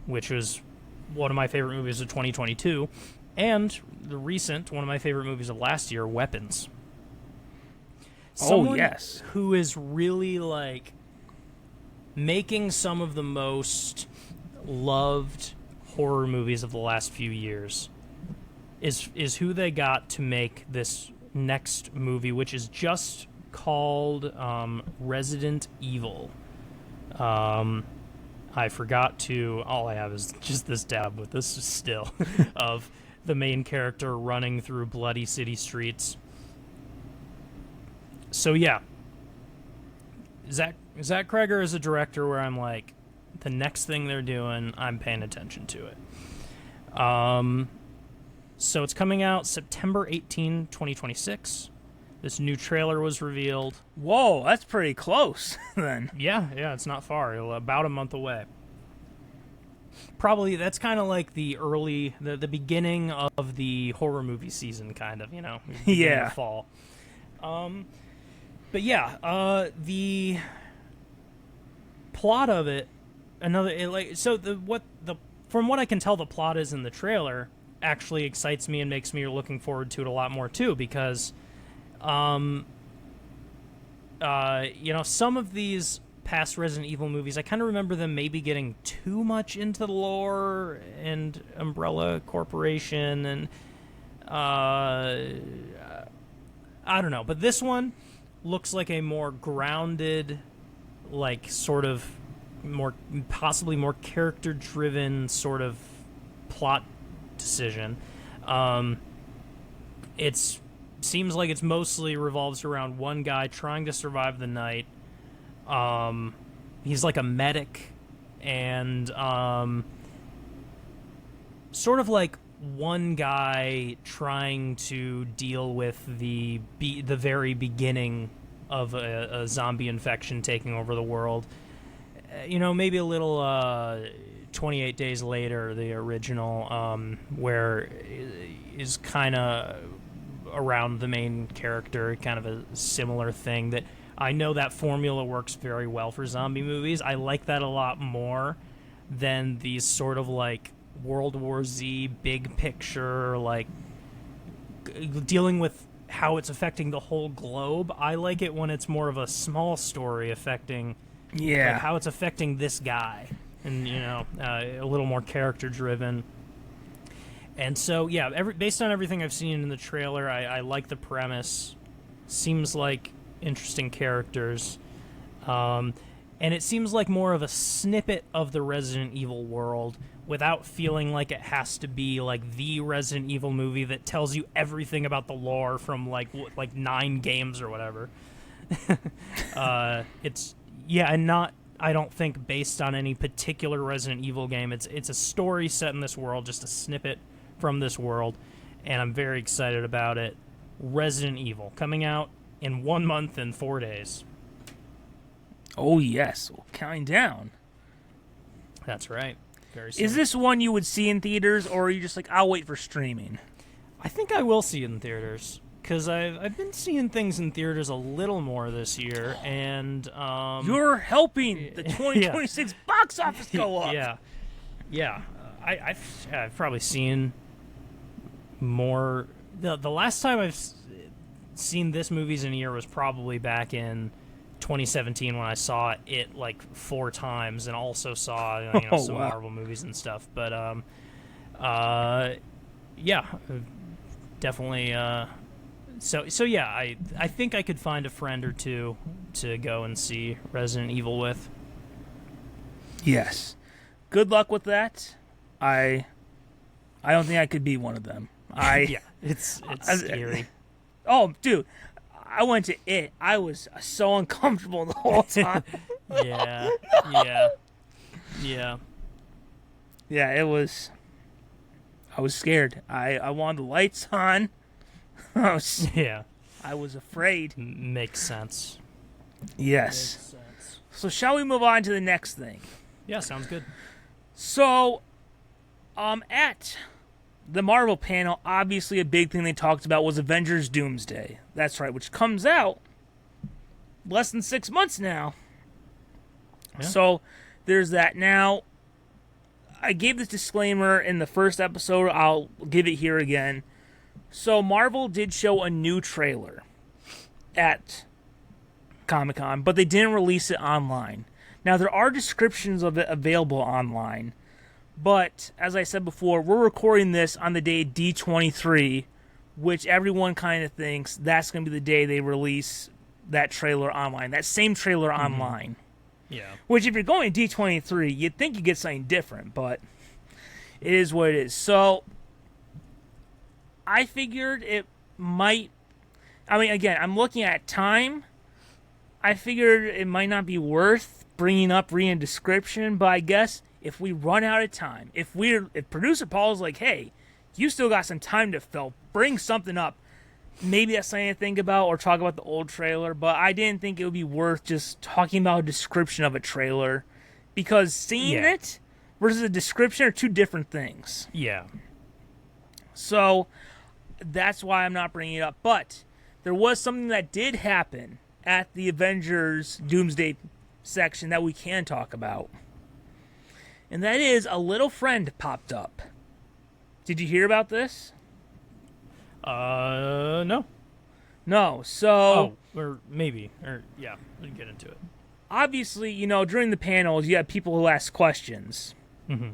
which was one of my favorite movies of 2022, and one of my favorite movies of last year, Weapons. Someone yes. Who is really, making some of the most loved horror movies of the last few years is who they got to make this next movie, which is just called Resident Evil. I forgot to... All I have is just this tab with this still of the main character running through bloody city streets. So yeah, Zach Kreger is a director where I'm like, the next thing they're doing, I'm paying attention to it. So it's coming out September 18, 2026. This new trailer was revealed. Whoa, that's pretty close then. Yeah, it's not far. About a month away. Probably that's kind of like the beginning of the horror movie season, kind of, Yeah. Fall. But yeah, the plot of it, from what I can tell, the plot is in the trailer actually excites me and makes me looking forward to it a lot more too, because some of these past Resident Evil movies, I kind of remember them maybe getting too much into the lore and Umbrella Corporation, and I don't know, but this one looks like a more grounded, like sort of possibly more character-driven sort of plot decision. It seems like it's mostly revolves around one guy trying to survive the night. He's like a medic, and sort of like one guy trying to deal with the very beginning of a zombie infection taking over the world. Maybe a little 28 Days Later, the original, where is kind of around the main character, kind of a similar thing. That I know that formula works very well for zombie movies. I like that a lot more than these sort of like World War Z big picture, like dealing with how it's affecting the whole globe. I like it when it's more of a small story affecting, like how it's affecting this guy, and a little more character driven. And so based on everything I've seen in the trailer, I like the premise. Seems like interesting characters, and it seems like more of a snippet of the Resident Evil world without feeling like it has to be like the Resident Evil movie that tells you everything about the lore from like 9 games or whatever. And not, I don't think, based on any particular Resident Evil game. It's a story set in this world, just a snippet from this world, and I'm very excited about it. Resident Evil coming out in 1 month and 4 days. Oh yes, counting down. That's right. Very soon. Is this one you would see in theaters, or are you just like, I'll wait for streaming? I think I will see it in theaters, because I've been seeing things in theaters a little more this year, and you're helping the 2026 box office go up. Yeah. I've probably seen more. The last time I've seen this movies in a year was probably back in 2017 when I saw it like 4 times, and also saw some Marvel movies and stuff. But definitely. So yeah, I think I could find a friend or two to go and see Resident Evil with. Yes, good luck with that. I don't think I could be one of them. It's scary. Oh, dude, I went to it. I was so uncomfortable the whole time. Yeah. It was. I was scared. I wanted the lights on. I was afraid. Makes sense. Yes. Makes sense. So shall we move on to the next thing? Yeah, sounds good. So, at the Marvel panel, obviously a big thing they talked about was Avengers Doomsday. That's right, which comes out less than 6 months now. Yeah. So, there's that. Now, I gave this disclaimer in the first episode. I'll give it here again. So, Marvel did show a new trailer at Comic-Con, but they didn't release it online. Now, there are descriptions of it available online, but as I said before, we're recording this on the day D23, which everyone kind of thinks that's going to be the day they release that trailer online, that same trailer online. Yeah. Which, if you're going to D23, you'd think you get something different, but it is what it is. So, I figured it might. I mean, again, I'm looking at time. I figured it might not be worth bringing up reading a description, but I guess if we run out of time, if producer Paul's like, hey, you still got some time to fill, bring something up. Maybe that's something to think about or talk about the old trailer, but I didn't think it would be worth just talking about a description of a trailer because seeing it versus a description are two different things. Yeah. So that's why I'm not bringing it up. But there was something that did happen at the Avengers Doomsday section that we can talk about. And that is a little friend popped up. Did you hear about this? No. No, so... Oh, or maybe. Or, yeah, we can get into it. Obviously, during the panels, you have people who ask questions. Mm-hmm.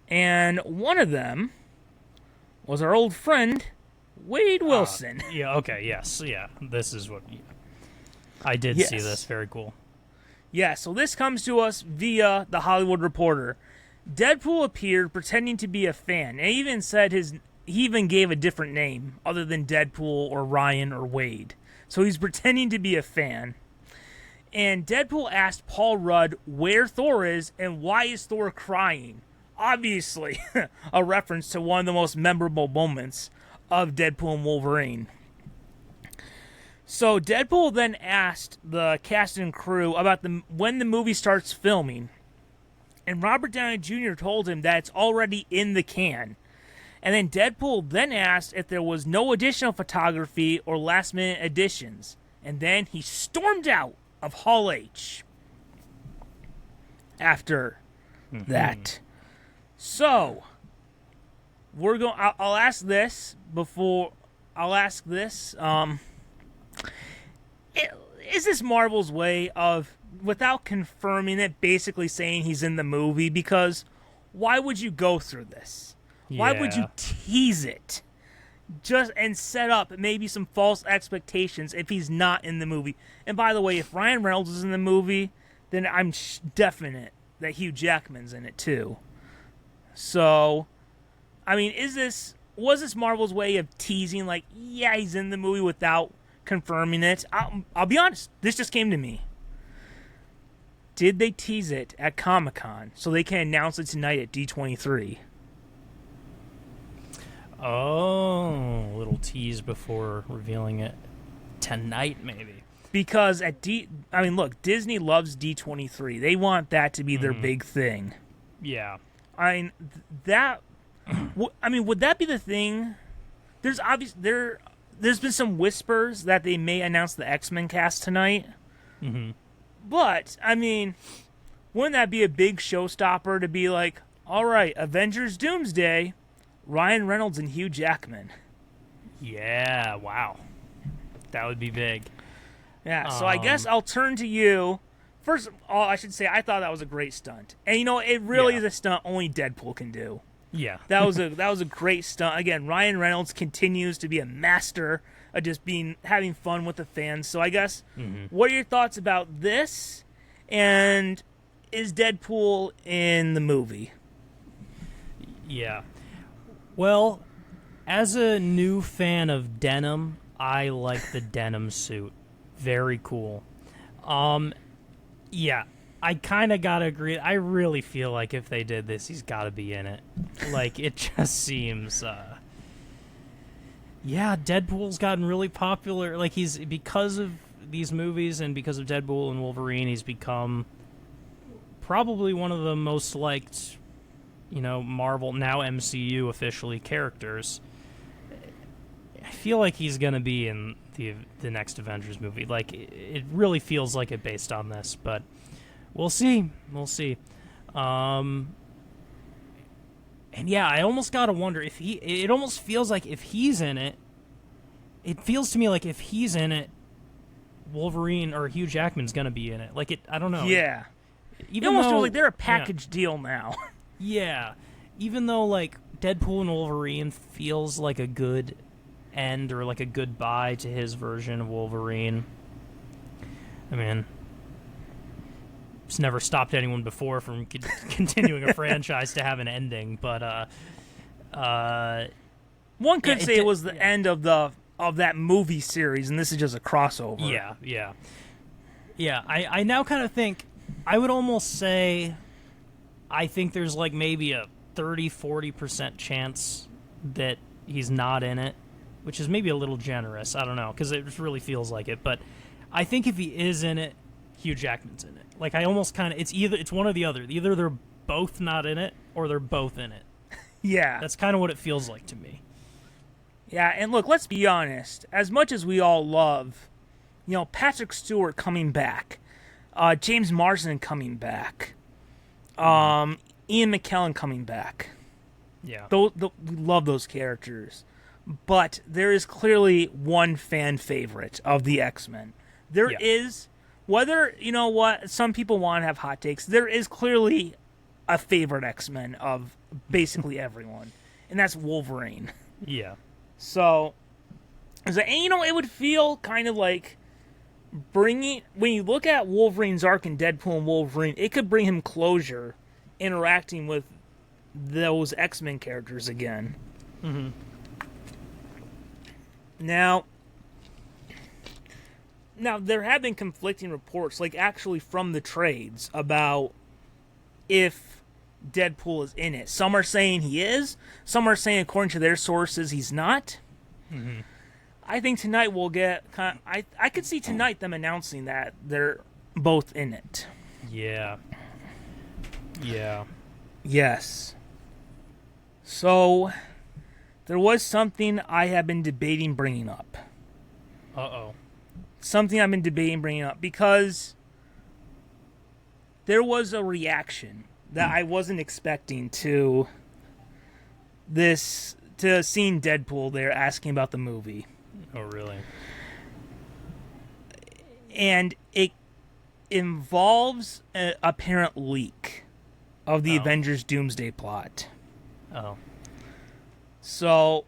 And one of them was our old friend, Wade Wilson. Yeah, okay, yes, yeah. This is what... Yeah. I did see this. Very cool. Yeah, so this comes to us via The Hollywood Reporter. Deadpool appeared pretending to be a fan. And he even gave a different name other than Deadpool or Ryan or Wade. So he's pretending to be a fan. And Deadpool asked Paul Rudd where Thor is and why is Thor crying. Obviously, a reference to one of the most memorable moments of Deadpool and Wolverine. So Deadpool then asked the cast and crew about when the movie starts filming. And Robert Downey Jr. told him that it's already in the can. And then Deadpool then asked if there was no additional photography or last-minute additions. And then he stormed out of Hall H after that. So, I'll ask this before... Is this Marvel's way of, without confirming it, basically saying he's in the movie? Because why would you go through this? Yeah. Why would you tease it? And set up maybe some false expectations if he's not in the movie. And by the way, if Ryan Reynolds is in the movie, then I'm definite that Hugh Jackman's in it too. So, I mean, was this Marvel's way of teasing, like, yeah, he's in the movie without confirming it? I'll be honest, this just came to me. Did they tease it at Comic-Con so they can announce it tonight at D23? Oh, a little tease before revealing it tonight, maybe. Because look, Disney loves D23. They want that to be their big thing. Yeah. Would that be the thing? There's been some whispers that they may announce the X-Men cast tonight. Mm-hmm. But, wouldn't that be a big showstopper to be like, all right, Avengers Doomsday, Ryan Reynolds and Hugh Jackman. Yeah, wow. That would be big. Yeah, so I guess I'll turn to you. First of all, I should say I thought that was a great stunt. And it really is a stunt only Deadpool can do. Yeah. That was a great stunt. Again, Ryan Reynolds continues to be a master of just having fun with the fans. So I guess what are your thoughts about this? And is Deadpool in the movie? Yeah. Well, as a new fan of denim, I like the denim suit. Very cool. Yeah, I kind of gotta agree. I really feel like if they did this, he's gotta be in it. Like, it just seems, Deadpool's gotten really popular. Like, because of these movies and because of Deadpool and Wolverine, he's become probably one of the most liked, Marvel, now MCU officially, characters. I feel like he's gonna be in the next Avengers movie. Like, it really feels like it based on this, but we'll see. And yeah, I almost gotta wonder if it almost feels like if he's in it, it feels to me like if he's in it, Wolverine or Hugh Jackman's gonna be in it. Like, I don't know. Yeah. It almost feels like they're a package deal now. Yeah. Even though, like, Deadpool and Wolverine feels like a good end or like a goodbye to his version of Wolverine. I mean, it's never stopped anyone before from continuing a franchise to have an ending, but One could say it was the yeah. end of that movie series, and this is just a crossover. Yeah. I now kind of think I would almost say I think there's like maybe a 30-40% chance that he's not in it, which is maybe a little generous. I don't know, because it just really feels like it. But I think if he is in it, Hugh Jackman's in it. Like, I almost kind of it's one or the other. Either they're both not in it or they're both in it. Yeah. That's kind of what it feels like to me. Yeah, and look, let's be honest. As much as we all love, Patrick Stewart coming back, James Marsden coming back, Ian McKellen coming back. Yeah. We love those characters. But there is clearly one fan favorite of the X-Men. There is, whether, some people want to have hot takes, there is clearly a favorite X-Men of basically everyone. And that's Wolverine. Yeah. So, and it would feel kind of like when you look at Wolverine's arc in Deadpool and Wolverine, it could bring him closure interacting with those X-Men characters again. Mm-hmm. Now, there have been conflicting reports, like actually from the trades, about if Deadpool is in it. Some are saying he is. Some are saying, according to their sources, he's not. Mm-hmm. I think tonight we'll get... I could see tonight them announcing that they're both in it. Yeah. Yeah. Yes. So, there was something I have been debating bringing up. Uh-oh. Something I've been debating bringing up, because there was a reaction that I wasn't expecting to seeing Deadpool there asking about the movie. Oh, really? And it involves an apparent leak of the Avengers Doomsday plot. Oh. So,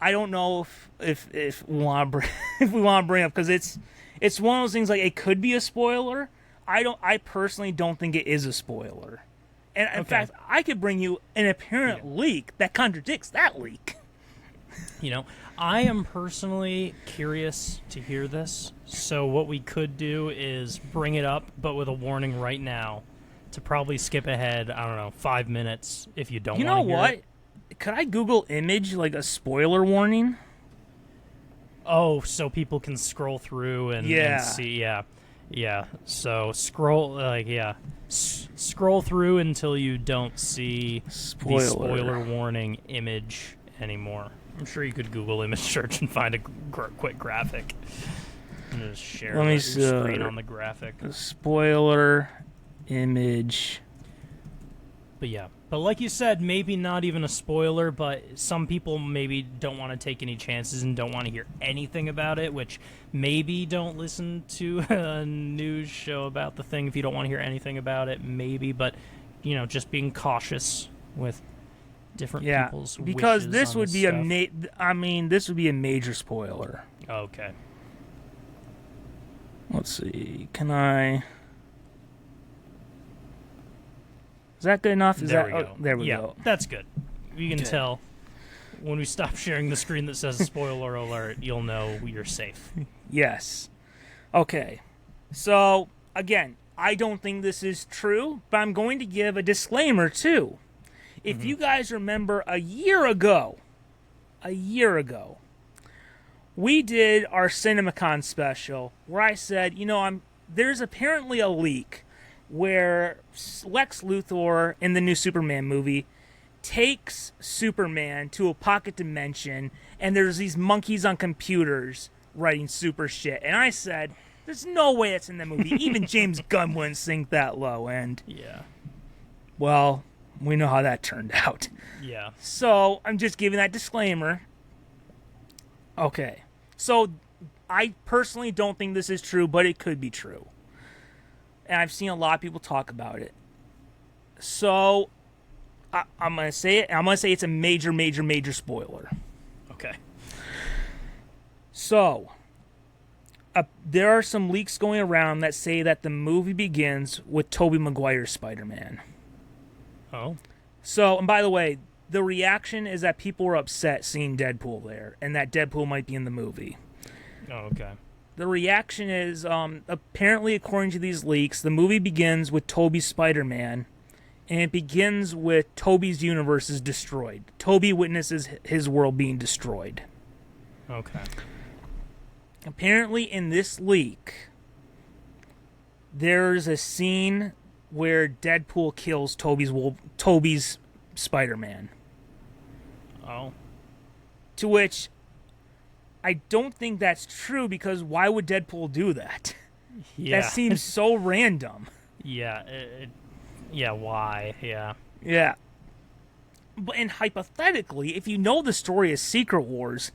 I don't know if we want to bring up, because it's one of those things, like, it could be a spoiler. I personally don't think it is a spoiler. And in fact, I could bring you an apparent leak that contradicts that leak. I am personally curious to hear this. So what we could do is bring it up, but with a warning right now to probably skip ahead, 5 minutes if you don't want to hear it. You know what? Could I Google image, like, a spoiler warning? Oh, so people can scroll through and see, yeah. So scroll, scroll through until you don't see the spoiler warning image anymore. I'm sure you could Google image search and find a quick graphic. And just share your screen on the graphic. Spoiler image. But yeah. But like you said, maybe not even a spoiler, but some people maybe don't want to take any chances and don't want to hear anything about it, which maybe don't listen to a news show about the thing if you don't want to hear anything about it, maybe. But, just being cautious with different people's wishes because this on would be stuff. This would be a major spoiler. Okay. Let's see. Can I... Is that good enough? There we go. There we go. That's good. You can tell when we stop sharing the screen that says spoiler alert, you'll know you're safe. Yes. Okay. So, again, I don't think this is true, but I'm going to give a disclaimer, too. If you guys remember a year ago, we did our CinemaCon special where I said, there's apparently a leak where Lex Luthor in the new Superman movie takes Superman to a pocket dimension, and there's these monkeys on computers writing super shit. And I said, there's no way it's in the movie. Even James Gunn wouldn't sink that low. And, well, we know how that turned out. Yeah. So, I'm just giving that disclaimer. Okay. So, I personally don't think this is true, but it could be true. And I've seen a lot of people talk about it. So, I'm going to say it. I'm going to say it's a major, major, major spoiler. Okay. So, there are some leaks going around that say that the movie begins with Tobey Maguire's Spider-Man. Oh. So, and by the way, the reaction is that people were upset seeing Deadpool there, and that Deadpool might be in the movie. Oh, okay. The reaction is, apparently, according to these leaks, the movie begins with Tobey's Spider-Man, and it begins with Tobey's universe is destroyed. Tobey witnesses his world being destroyed. Okay. Apparently, in this leak, there's a scene where Deadpool kills Tobey's Spider-Man. Oh. To which I don't think that's true, because why would Deadpool do that? Yeah. That seems so random. Yeah. Yeah, why? Yeah. Yeah. And hypothetically, if you know the story is Secret Wars,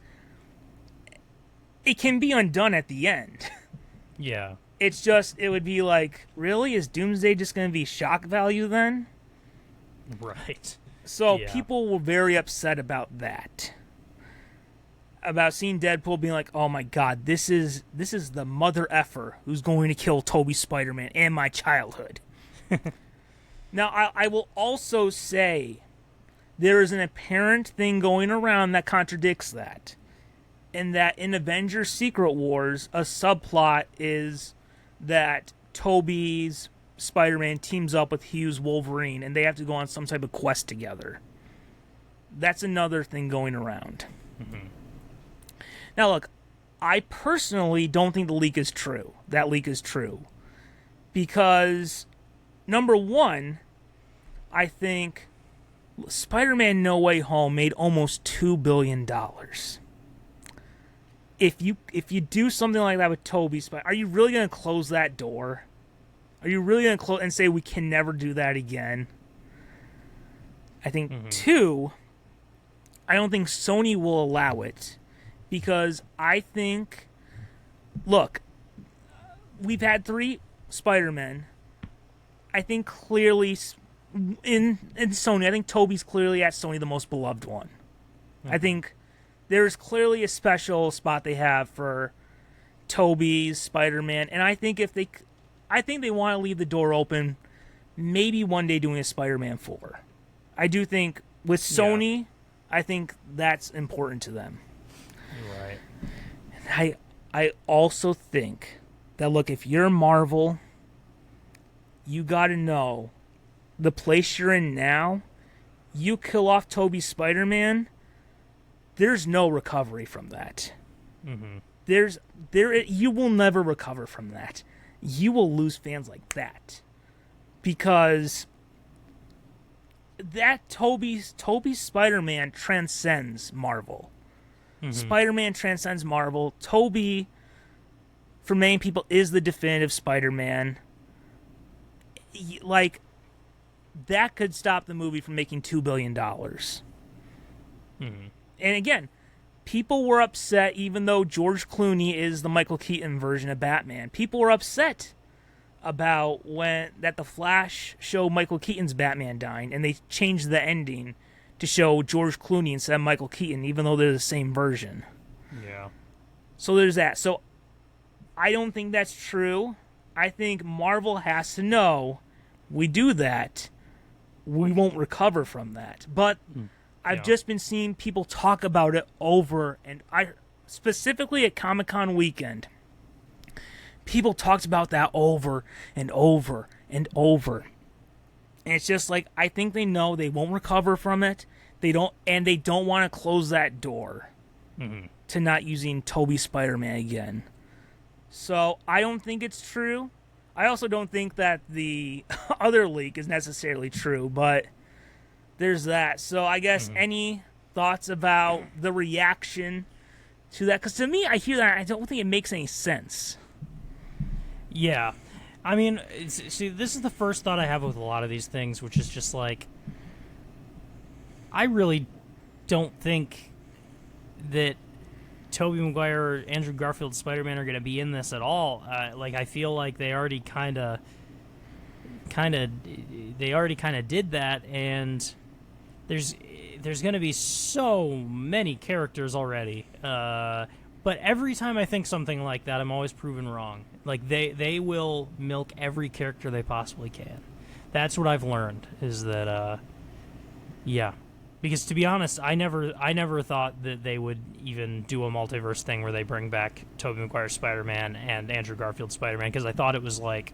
it can be undone at the end. Yeah. It's just, it would be like, really? Is Doomsday just going to be shock value then? Right. So Yeah. people were very upset about that. About seeing Deadpool being like, oh my god, this is the mother effer who's going to kill Tobey Spider-Man and my childhood. Now, I will also say there is an apparent thing going around that contradicts that. And that in Avengers Secret Wars, a subplot is that Tobey's Spider-Man teams up with Hugh's Wolverine, and they have to go on some type of quest together. That's another thing going around. Mm-hmm. Now, look, I personally don't think the leak is true. That leak is true. Because, number one, I think Spider-Man No Way Home made almost $2 billion. If you do something like that with Tobey Spider, are you really going to close that door? Are you really going to close and say we can never do that again? I think, two, I don't think Sony will allow it. Because I think, look, we've had 3 Spider-Men. I think clearly in Sony, I think Tobey's clearly at Sony the most beloved one. I think there's clearly a special spot they have for Tobey's Spider-Man, and I think they want to leave the door open, maybe one day doing a Spider-Man 4. I do think with Sony, I think that's important to them. Right. And I also think that, look, if you're Marvel, you got to know the place you're in now. You kill off Tobey's Spider-Man, there's no recovery from that. Mm-hmm. You will never recover from that. You will lose fans like that, because that Tobey's Spider-Man transcends Marvel. Mm-hmm. Spider-Man transcends Marvel. Tobey, for many people, is the definitive Spider-Man. Like, that could stop the movie from making $2 billion. Mm-hmm. And again, people were upset, even though George Clooney is the Michael Keaton version of Batman. People were upset about that the Flash showed Michael Keaton's Batman dying, and they changed the ending to show George Clooney instead of Michael Keaton, even though they're the same version. Yeah. So there's that. So I don't think that's true. I think Marvel has to know, we do that, we won't recover from that. But I've just been seeing people talk about it over, and specifically at Comic-Con weekend, people talked about that over and over and over. And it's just like, I think they know they won't recover from it. They don't want to close that door to not using Tobey Spider-Man again. So I don't think it's true. I also don't think that the other leak is necessarily true, but there's that. So I guess any thoughts about the reaction to that? Because to me, I hear that, I don't think it makes any sense. Yeah. I mean, see, this is the first thought I have with a lot of these things, which is just like, I really don't think that Tobey Maguire or Andrew Garfield's Spider-Man are going to be in this at all. I feel like they already kind of did that, and there's going to be so many characters already. But every time I think something like that, I'm always proven wrong. Like, they will milk every character they possibly can. That's what I've learned, is that, Because to be honest, I never thought that they would even do a multiverse thing where they bring back Tobey Maguire's Spider-Man and Andrew Garfield's Spider-Man, because I thought it was like,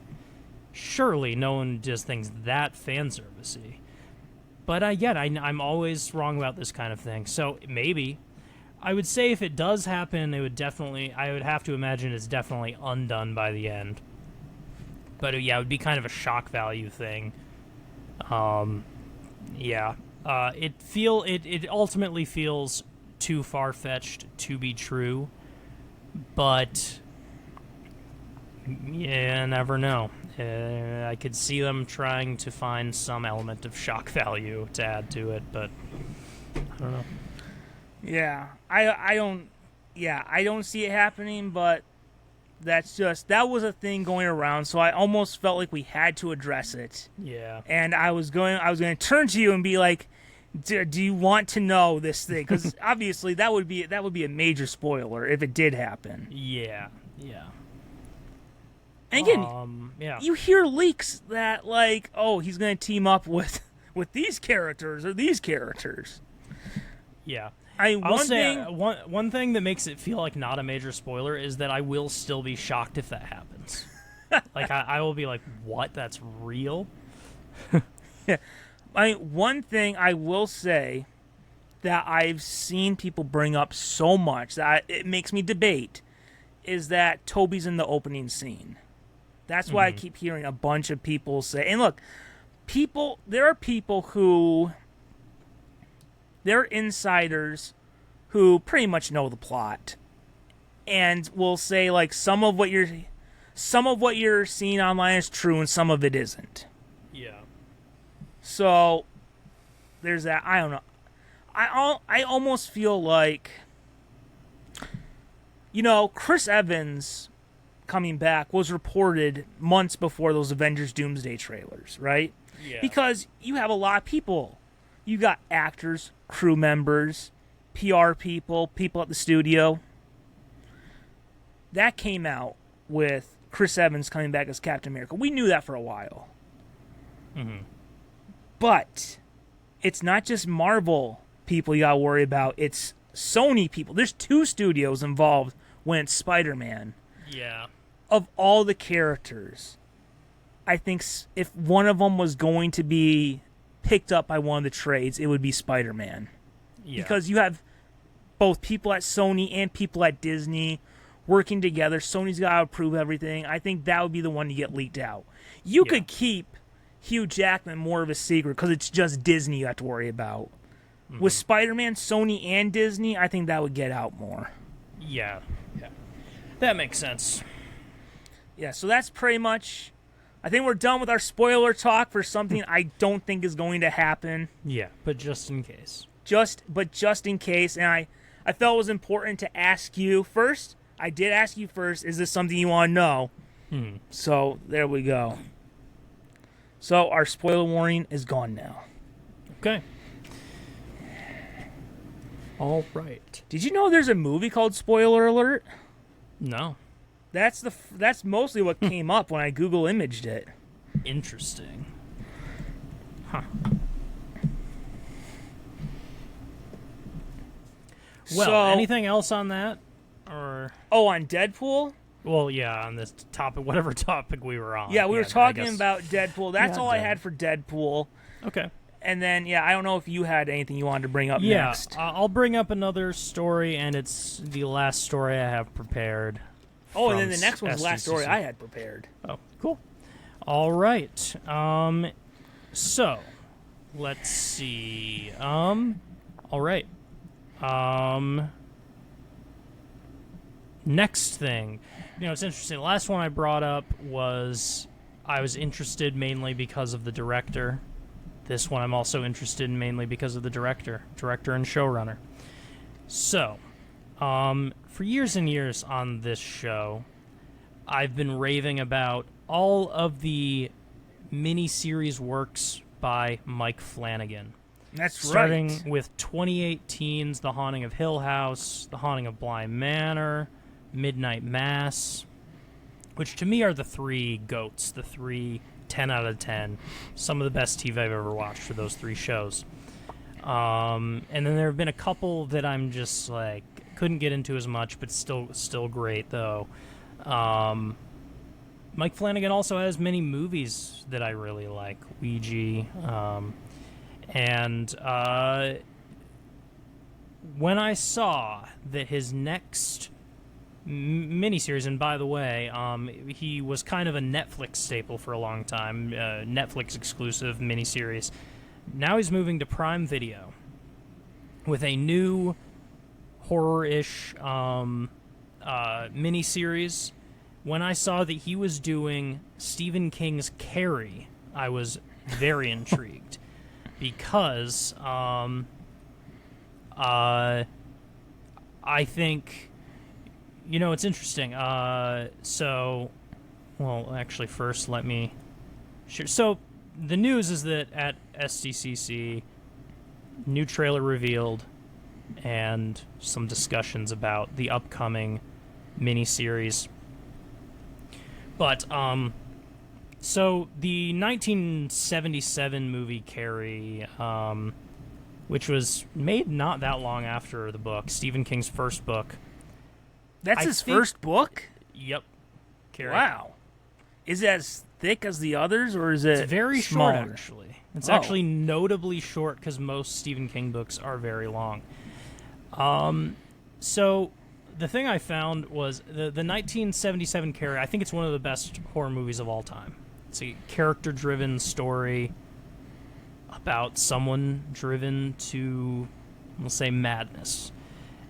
surely no one does things that fan servicey. But I'm always wrong about this kind of thing. So maybe I would say if it does happen, I would have to imagine it's definitely undone by the end. But yeah, it would be kind of a shock value thing. Yeah. It ultimately feels too far-fetched to be true, but yeah, never know. I could see them trying to find some element of shock value to add to it, but I don't know. Yeah, I don't see it happening, but that was a thing going around, so I almost felt like we had to address it. Yeah. And I was going to turn to you and be like, do you want to know this thing? Because obviously that would be a major spoiler if it did happen. Yeah. And again, you hear leaks that like, oh, he's going to team up with these characters or these characters. Yeah. One thing that makes it feel like not a major spoiler is that I will still be shocked if that happens. Like I will be like, what? That's real? Yeah. One thing I will say that I've seen people bring up so much that it makes me debate is that Toby's in the opening scene. That's why I keep hearing a bunch of people say, and look, there are people who, they're insiders who pretty much know the plot and will say like some of what you're seeing online is true and some of it isn't. Yeah. So there's that. I don't know. I almost feel like, Chris Evans coming back was reported months before those Avengers Doomsday trailers, right? Yeah. Because you have a lot of people. You got actors, crew members, PR people at the studio. That came out with Chris Evans coming back as Captain America. We knew that for a while. Mm-hmm. But it's not just Marvel people you gotta worry about. It's Sony people. There's 2 studios involved when it's Spider-Man. Yeah. Of all the characters, I think if one of them was going to be picked up by one of the trades, it would be Spider-Man. Yeah. Because you have both people at Sony and people at Disney working together. Sony's got to approve everything. I think that would be the one to get leaked out. You could keep Hugh Jackman more of a secret because it's just Disney you have to worry about. Mm-hmm. With Spider-Man, Sony, and Disney, I think that would get out more. Yeah. That makes sense. Yeah, so that's pretty much... I think we're done with our spoiler talk for something I don't think is going to happen. Yeah, but just in case. Just in case, and I felt it was important to ask you first. I did ask you first, is this something you want to know? So, there we go. So, our spoiler warning is gone now. Okay. All right. Did you know there's a movie called Spoiler Alert? No. That's mostly what came up when I Google imaged it. Interesting. Huh. Well, so, anything else on that? Or on Deadpool? Well, yeah, on this topic, whatever topic we were on. Yeah, we were talking about Deadpool. That's all I had for Deadpool. Okay. And then, I don't know if you had anything you wanted to bring up next. Yeah, I'll bring up another story, and it's the last story I have prepared. Oh, and then the next one's SDCC. the last story I had prepared. Oh, cool. All right. So, let's see. All right. Next thing. It's interesting. The last one I brought up was I was interested mainly because of the director. This one I'm also interested in mainly because of the director and showrunner. So, for years and years on this show, I've been raving about all of the miniseries works by Mike Flanagan. That's Starting with 2018's The Haunting of Hill House, The Haunting of Bly Manor, Midnight Mass, which to me are the 3 GOATs, the 3 10 out of 10. Some of the best TV I've ever watched for those 3 shows. And then there have been a couple that I'm just like couldn't get into as much, but still great though. Mike Flanagan also has many movies that I really like. Ouija, and when I saw that his next miniseries, and by the way, he was kind of a Netflix staple for a long time, Netflix exclusive miniseries. Now he's moving to Prime Video with a new horror-ish miniseries. When I saw that he was doing Stephen King's Carrie, I was very intrigued because I think, it's interesting. Well, actually, first let me share. So the news is that at SDCC, new trailer revealed and some discussions about the upcoming miniseries. But, so the 1977 movie Carrie, which was made not that long after the book, Stephen King's first book. That's his first book? Yep. Carrie. Wow. Is it as thick as the others, or is it It's very smaller? short, actually. It's actually notably short because most Stephen King books are very long. So the thing I found was the 1977 Carrie. I think it's one of the best horror movies of all time. It's a character-driven story about someone driven to, we'll say, madness,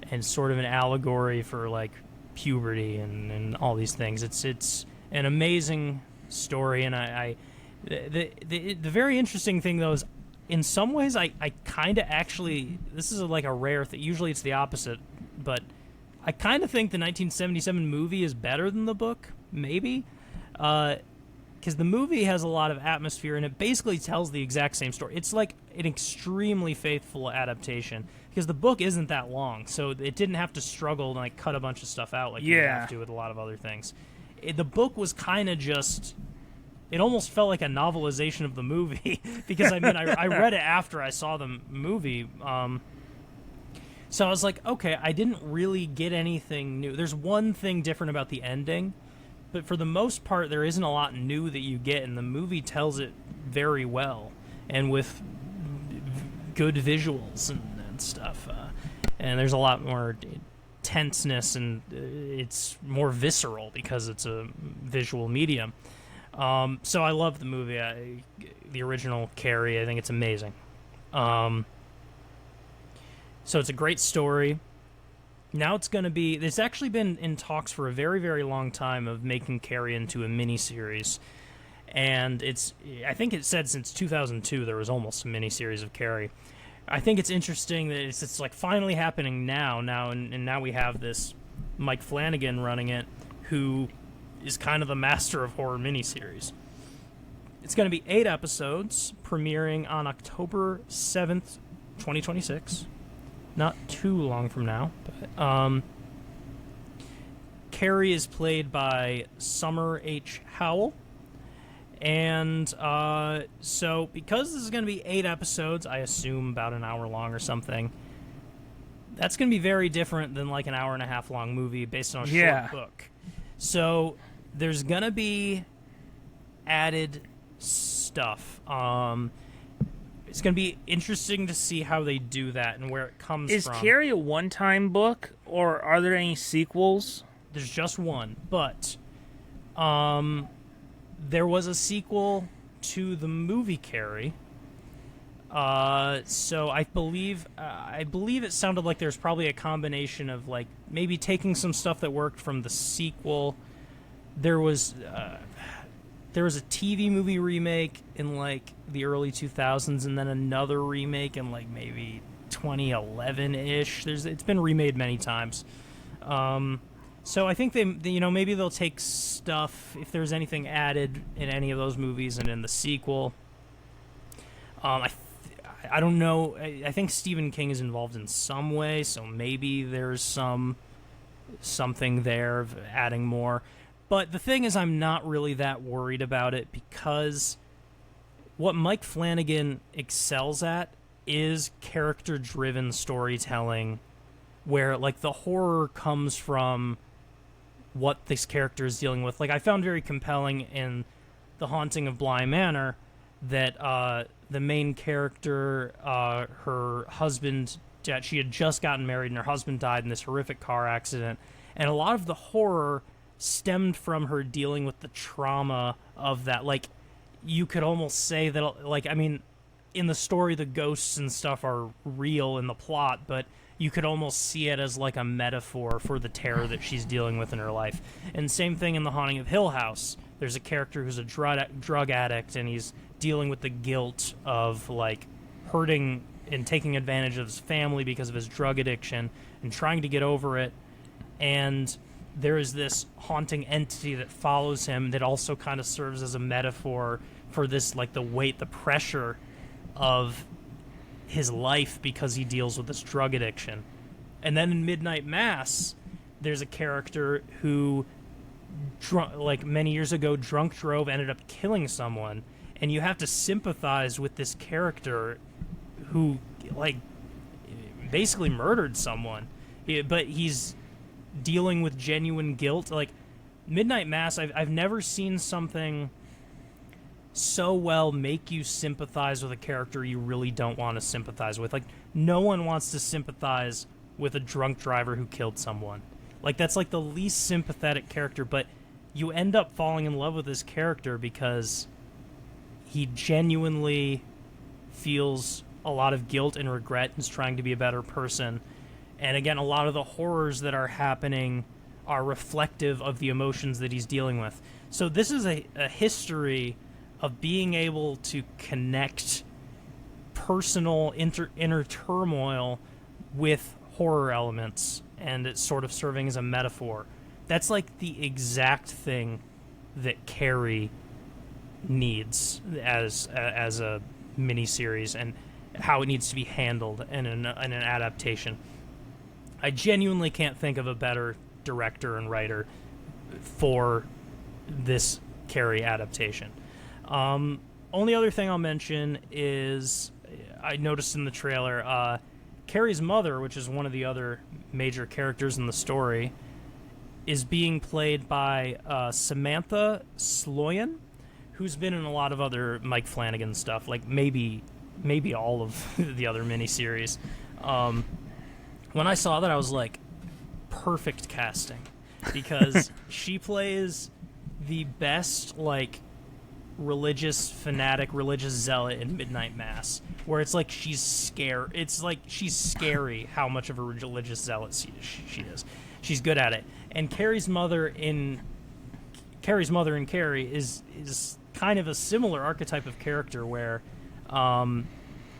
and sort of an allegory for like puberty and all these things. It's an amazing story, and the very interesting thing though is, in some ways, I kind of actually, this is like a rare thing. Usually it's the opposite, but I kind of think the 1977 movie is better than the book, maybe, because the movie has a lot of atmosphere and it basically tells the exact same story. It's like an extremely faithful adaptation because the book isn't that long, so it didn't have to struggle and like cut a bunch of stuff out like you have to with a lot of other things. The book was kind of just, it almost felt like a novelization of the movie because I read it after I saw the movie. So I was like, okay, I didn't really get anything new. There's one thing different about the ending, but for the most part, there isn't a lot new that you get, and the movie tells it very well, and with good visuals and stuff. And there's a lot more tenseness, and it's more visceral because it's a visual medium. So I love the movie. The original Carrie, I think it's amazing. So it's a great story. Now it's actually been in talks for a very, very long time of making Carrie into a miniseries. And I think it said since 2002 there was almost a miniseries of Carrie. I think it's interesting that it's like finally happening now, and now we have this Mike Flanagan running it, who is kind of the master of horror miniseries. It's going to be 8 episodes, premiering on October 7th, 2026. Not too long from now. But, Carrie is played by Summer H. Howell. And so because this is going to be 8 episodes, I assume about an hour long or something, that's going to be very different than like an hour and a half long movie based on a short book. So there's going to be added stuff. It's going to be interesting to see how they do that and where it comes from. Is Carrie a one-time book, or are there any sequels? There's just one, but there was a sequel to the movie Carrie. So I believe it sounded like there's probably a combination of like maybe taking some stuff that worked from the sequel. There was a TV movie remake in like the early 2000s, and then another remake in like maybe 2011-ish. It's been remade many times. So I think they maybe they'll take stuff if there's anything added in any of those movies and in the sequel. I don't know. I think Stephen King is involved in some way, so maybe there's something there of adding more. But the thing is, I'm not really that worried about it because what Mike Flanagan excels at is character-driven storytelling where, like, the horror comes from what this character is dealing with. Like, I found very compelling in The Haunting of Bly Manor that the main character, her husband, she had just gotten married and her husband died in this horrific car accident. And a lot of the horror stemmed from her dealing with the trauma of that. Like, you could almost say that, like, I mean, in the story, the ghosts and stuff are real in the plot, but you could almost see it as like a metaphor for the terror that she's dealing with in her life. And same thing in The Haunting of Hill House. There's a character who's a drug addict, and he's dealing with the guilt of, like, hurting and taking advantage of his family because of his drug addiction and trying to get over it. And there is this haunting entity that follows him that also kind of serves as a metaphor for this, like, the weight, the pressure of his life because he deals with this drug addiction. And then in Midnight Mass, there's a character who, like, many years ago, drunk drove, ended up killing someone. And you have to sympathize with this character who, like, basically murdered someone. But he's dealing with genuine guilt. Like, Midnight Mass, I've never seen something so well make you sympathize with a character you really don't want to sympathize with. Like, no one wants to sympathize with a drunk driver who killed someone. Like, that's like the least sympathetic character, but you end up falling in love with this character because he genuinely feels a lot of guilt and regret and is trying to be a better person. And again, a lot of the horrors that are happening are reflective of the emotions that he's dealing with. So this is a history of being able to connect personal inner turmoil with horror elements, and it's sort of serving as a metaphor. That's like the exact thing that Carrie needs as a miniseries, and how it needs to be handled in an adaptation. I genuinely can't think of a better director and writer for this Carrie adaptation. Only other thing I'll mention is I noticed in the trailer, Carrie's mother, which is one of the other major characters in the story, is being played by Samantha Sloyan, who's been in a lot of other Mike Flanagan stuff, like maybe all of the other miniseries. When I saw that, I was like, perfect casting, because she plays the best, like, religious fanatic, religious zealot in Midnight Mass, where it's like she's scared. It's like she's scary how much of a religious zealot she is. She's good at it. And Carrie's mother in Carrie is kind of a similar archetype of character, where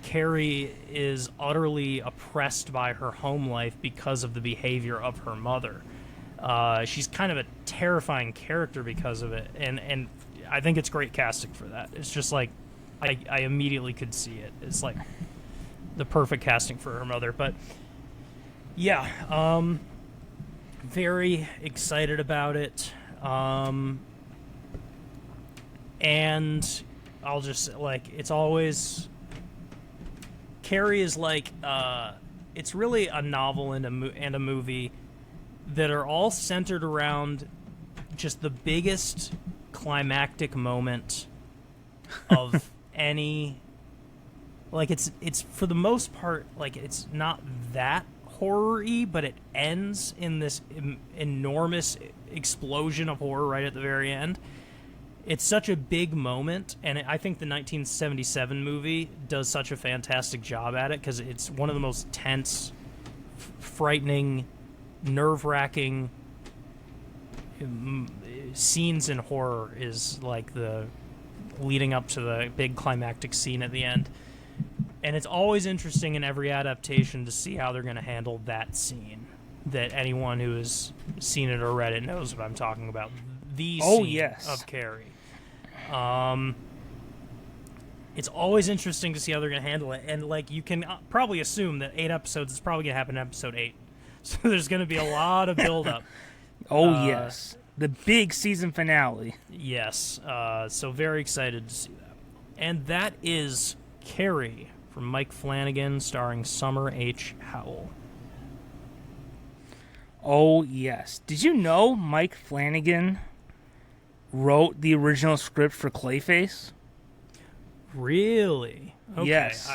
Carrie is utterly oppressed by her home life because of the behavior of her mother. She's kind of a terrifying character because of it, and I think it's great casting for that. It's just like I immediately could see it. It's like the perfect casting for her mother. But yeah, very excited about it. And I'll just, like, it's always, Carrie is like, it's really a novel and a movie that are all centered around just the biggest climactic moment of any, like, it's for the most part, like, it's not that horror-y, but it ends in this enormous explosion of horror right at the very end. It's such a big moment, and I think the 1977 movie does such a fantastic job at it, because it's one of the most tense, frightening, nerve-wracking scenes in horror, is like the leading up to the big climactic scene at the end. And it's always interesting in every adaptation to see how they're going to handle that scene. That anyone who has seen it or read it knows what I'm talking about. The scene of Carrie. It's always interesting to see how they're going to handle it. And, like, you can probably assume that 8 episodes is probably going to happen in episode 8. So there's going to be a lot of build-up. Yes. The big season finale. Yes. So very excited to see that. And that is Carrie from Mike Flanagan, starring Summer H. Howell. Oh, yes. Did you know Mike Flanagan wrote the original script for Clayface? Really? Okay. Yes.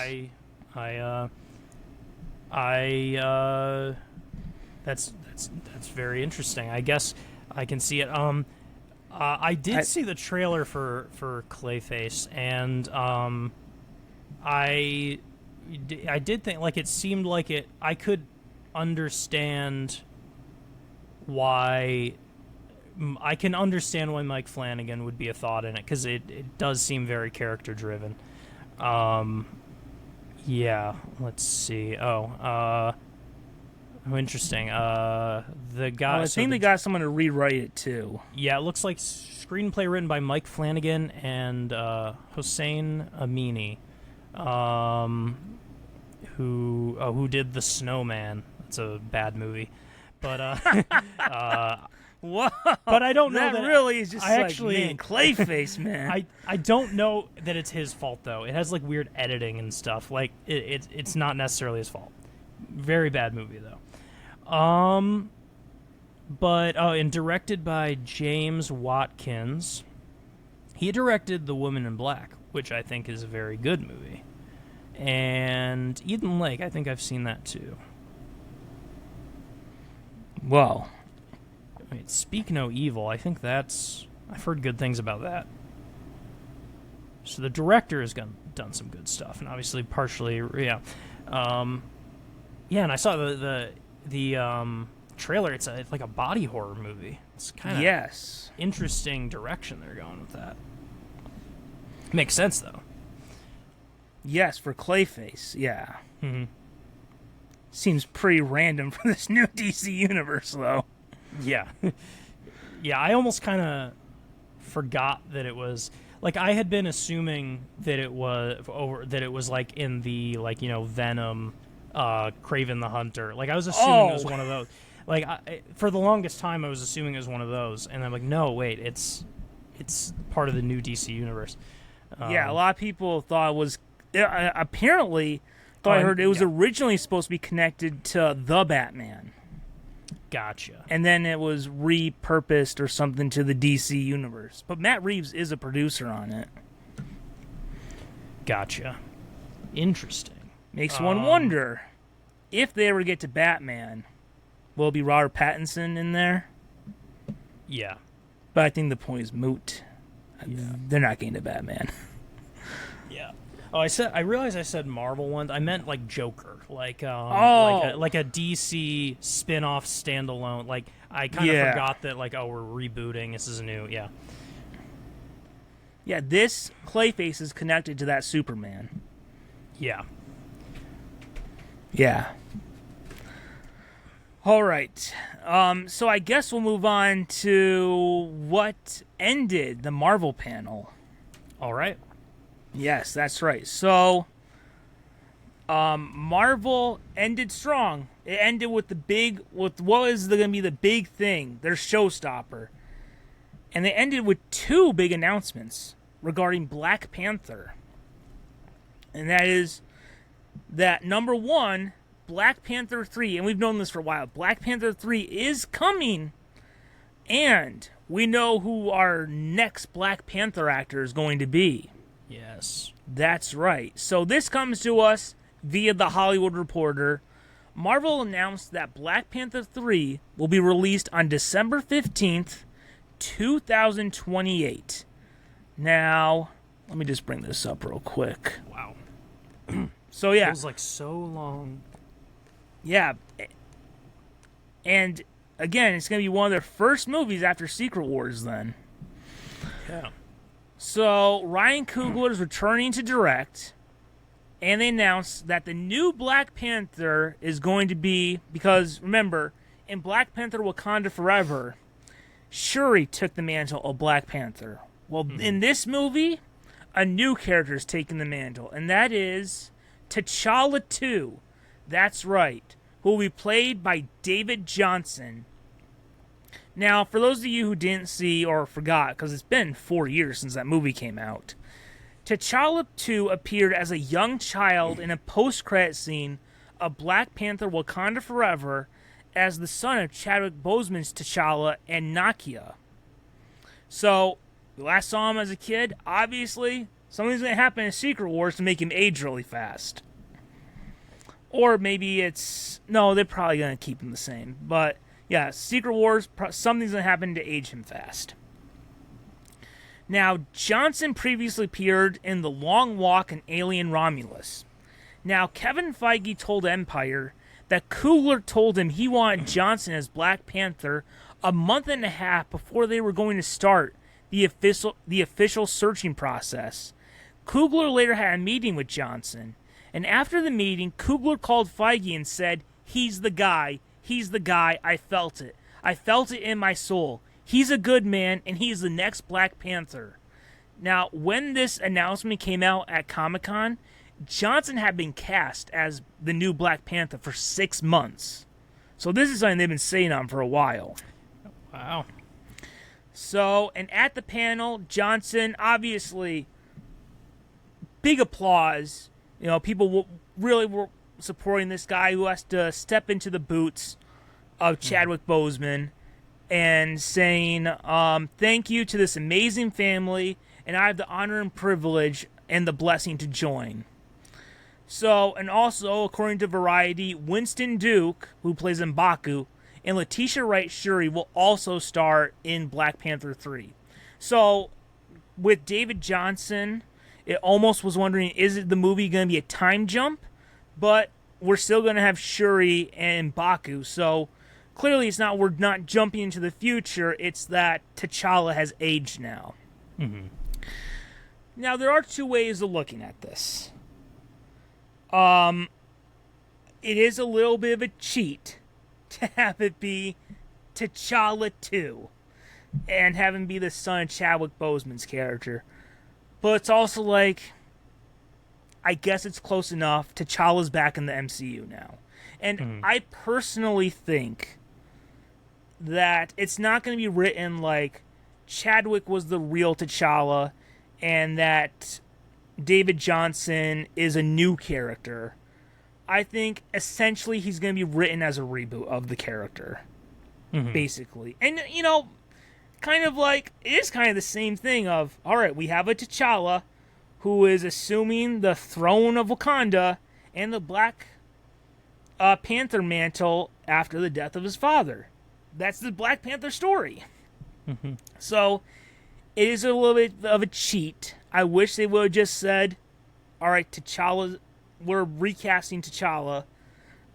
That's very interesting. I guess I can see it. I did see the trailer for Clayface, and I did think, like, it seemed like it. I could understand why. I can understand why Mike Flanagan would be a thought in it, because it does seem very character driven. Yeah, let's see. Interesting. The guy. I think they got someone to rewrite it too. Yeah, it looks like screenplay written by Mike Flanagan and Hossein Amini, who did The Snowman. It's a bad movie, but Whoa! But I don't know that really is just man, Clayface, man. I don't know that it's his fault though. It has like weird editing and stuff. Like it's not necessarily his fault. Very bad movie though. And directed by James Watkins. He directed The Woman in Black, which I think is a very good movie. And Eden Lake, I think I've seen that too. Whoa. Wait, Speak No Evil, I think I've heard good things about that. So the director has done some good stuff, and obviously partially, yeah. And I saw the trailer. It's like a body horror movie. It's kind of interesting direction they're going with that. Makes sense though. Yes, for Clayface, yeah. Mm-hmm. Seems pretty random for this new DC universe, though. Yeah. Yeah, I almost kind of forgot that it was... Like, I had been assuming that it was like in the, like, you know, Venom, Kraven the Hunter. Like, I was assuming it was one of those. Like, for the longest time, I was assuming it was one of those. And I'm like, no, wait, it's part of the new DC universe. Yeah, a lot of people thought it was... apparently, I heard it was originally supposed to be connected to The Batman. Gotcha. And then it was repurposed or something to the DC universe. But Matt Reeves is a producer on it. Gotcha. Interesting. Makes one wonder, if they ever get to Batman, will it be Robert Pattinson in there? Yeah. But I think the point is moot. Yeah. They're not getting to Batman. Yeah. Oh, I realized I said Marvel once. I meant like Joker, like like a DC spin-off standalone. Like I kind of forgot that we're rebooting. This is new. Yeah. Yeah, this Clayface is connected to that Superman. Yeah. Yeah. All right. So I guess we'll move on to what ended the Marvel panel. All right. Yes, that's right. So, Marvel ended strong. It ended with what was going to be the big thing, their showstopper. And they ended with two big announcements regarding Black Panther. And that is that, number one, Black Panther 3, and we've known this for a while, Black Panther 3 is coming, and we know who our next Black Panther actor is going to be. Yes. That's right. So this comes to us via The Hollywood Reporter. Marvel announced that Black Panther 3 will be released on December 15th, 2028. Now, let me just bring this up real quick. Wow. So, yeah. Feels like so long. Yeah. And, again, it's going to be one of their first movies after Secret Wars then. Yeah. So, Ryan Coogler is returning to direct, and they announced that the new Black Panther is going to be, because, remember, in Black Panther Wakanda Forever, Shuri took the mantle of Black Panther. Well, in this movie, a new character is taking the mantle, and that is T'Challa 2. That's right, who will be played by David Jonsson. Now, for those of you who didn't see or forgot, because it's been 4 years since that movie came out, T'Challa 2 appeared as a young child in a post-credit scene of Black Panther Wakanda Forever as the son of Chadwick Boseman's T'Challa and Nakia. So, we last saw him as a kid. Obviously, something's going to happen in Secret Wars to make him age really fast. Or maybe it's... No, they're probably going to keep him the same. But, yeah, Secret Wars, something's going to happen to age him fast. Now, Jonsson previously appeared in The Long Walk and Alien Romulus. Now, Kevin Feige told Empire that Coogler told him he wanted Jonsson as Black Panther a month and a half before they were going to start the official searching process. Coogler later had a meeting with Jonsson, and after the meeting, Coogler called Feige and said, "He's the guy. He's the guy. I felt it. I felt it in my soul. He's a good man, and he's the next Black Panther." Now, when this announcement came out at Comic-Con, Jonsson had been cast as the new Black Panther for 6 months. So this is something they've been saying on for a while. Wow. So, and at the panel, Jonsson, obviously, big applause. You know, people really were supporting this guy who has to step into the boots of Chadwick Boseman and saying, thank you to this amazing family, and I have the honor and privilege and the blessing to join. So, and also, according to Variety, Winston Duke, who plays M'Baku, and Letitia Wright Shuri will also star in Black Panther 3. So, with David Jonsson, it almost was wondering, is it the movie going to be a time jump? But we're still going to have Shuri and M'Baku, so clearly it's not, we're not jumping into the future, it's that T'Challa has aged now. Mm-hmm. Now, there are two ways of looking at this. It is a little bit of a cheat to have it be T'Challa 2 and have him be the son of Chadwick Boseman's character. But it's also like, I guess it's close enough. T'Challa's back in the MCU now. And I personally think that it's not going to be written like Chadwick was the real T'Challa and that David Jonsson is a new character. I think essentially he's going to be written as a reboot of the character, basically. And, you know, kind of like, it is kind of the same thing of, all right, we have a T'Challa who is assuming the throne of Wakanda and the Black Panther mantle after the death of his father. That's the Black Panther story. So, it is a little bit of a cheat. I wish they would have just said, all right, T'Challa, we're recasting T'Challa,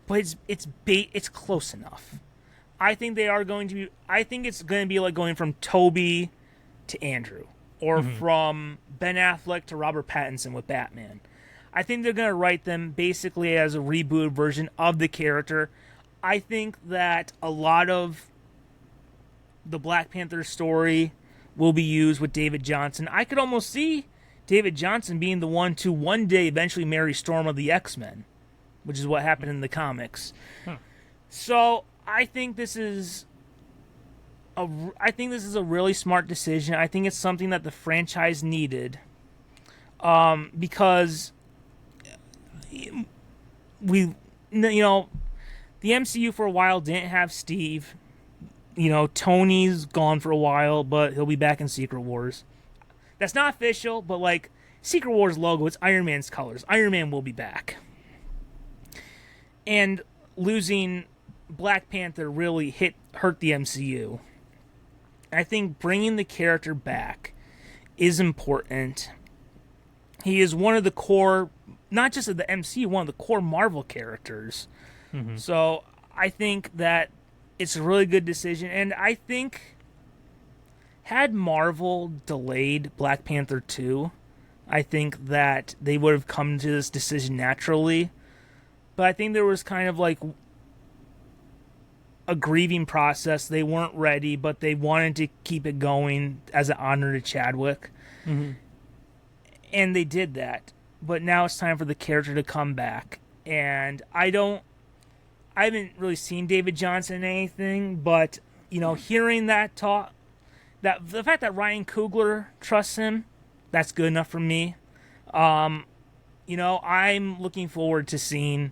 but it's close enough. I think they are going to be, I think it's going to be like going from Toby to Andrew, or from Ben Affleck to Robert Pattinson with Batman. I think they're going to write them basically as a rebooted version of the character. I think that a lot of the Black Panther story will be used with David Jonsson. I could almost see David Jonsson being the one to one day eventually marry Storm of the X-Men, which is what happened in the comics. So I think this is a really smart decision. I think it's something that the franchise needed, because the MCU for a while didn't have Steve. You know, Tony's gone for a while, but he'll be back in Secret Wars. That's not official, but like, Secret Wars logo, it's Iron Man's colors. Iron Man will be back. And losing Black Panther really hurt the MCU. I think bringing the character back is important. He is one of the core, not just of the MCU, one of the core Marvel characters. So I think that it's a really good decision. And I think had Marvel delayed Black Panther 2, I think that they would have come to this decision naturally. But I think there was kind of like a grieving process. They weren't ready, but they wanted to keep it going as an honor to Chadwick. And they did that. But now it's time for the character to come back. And I haven't really seen David Jonsson in anything, but, you know, hearing that talk, that the fact that Ryan Coogler trusts him, that's good enough for me. I'm looking forward to seeing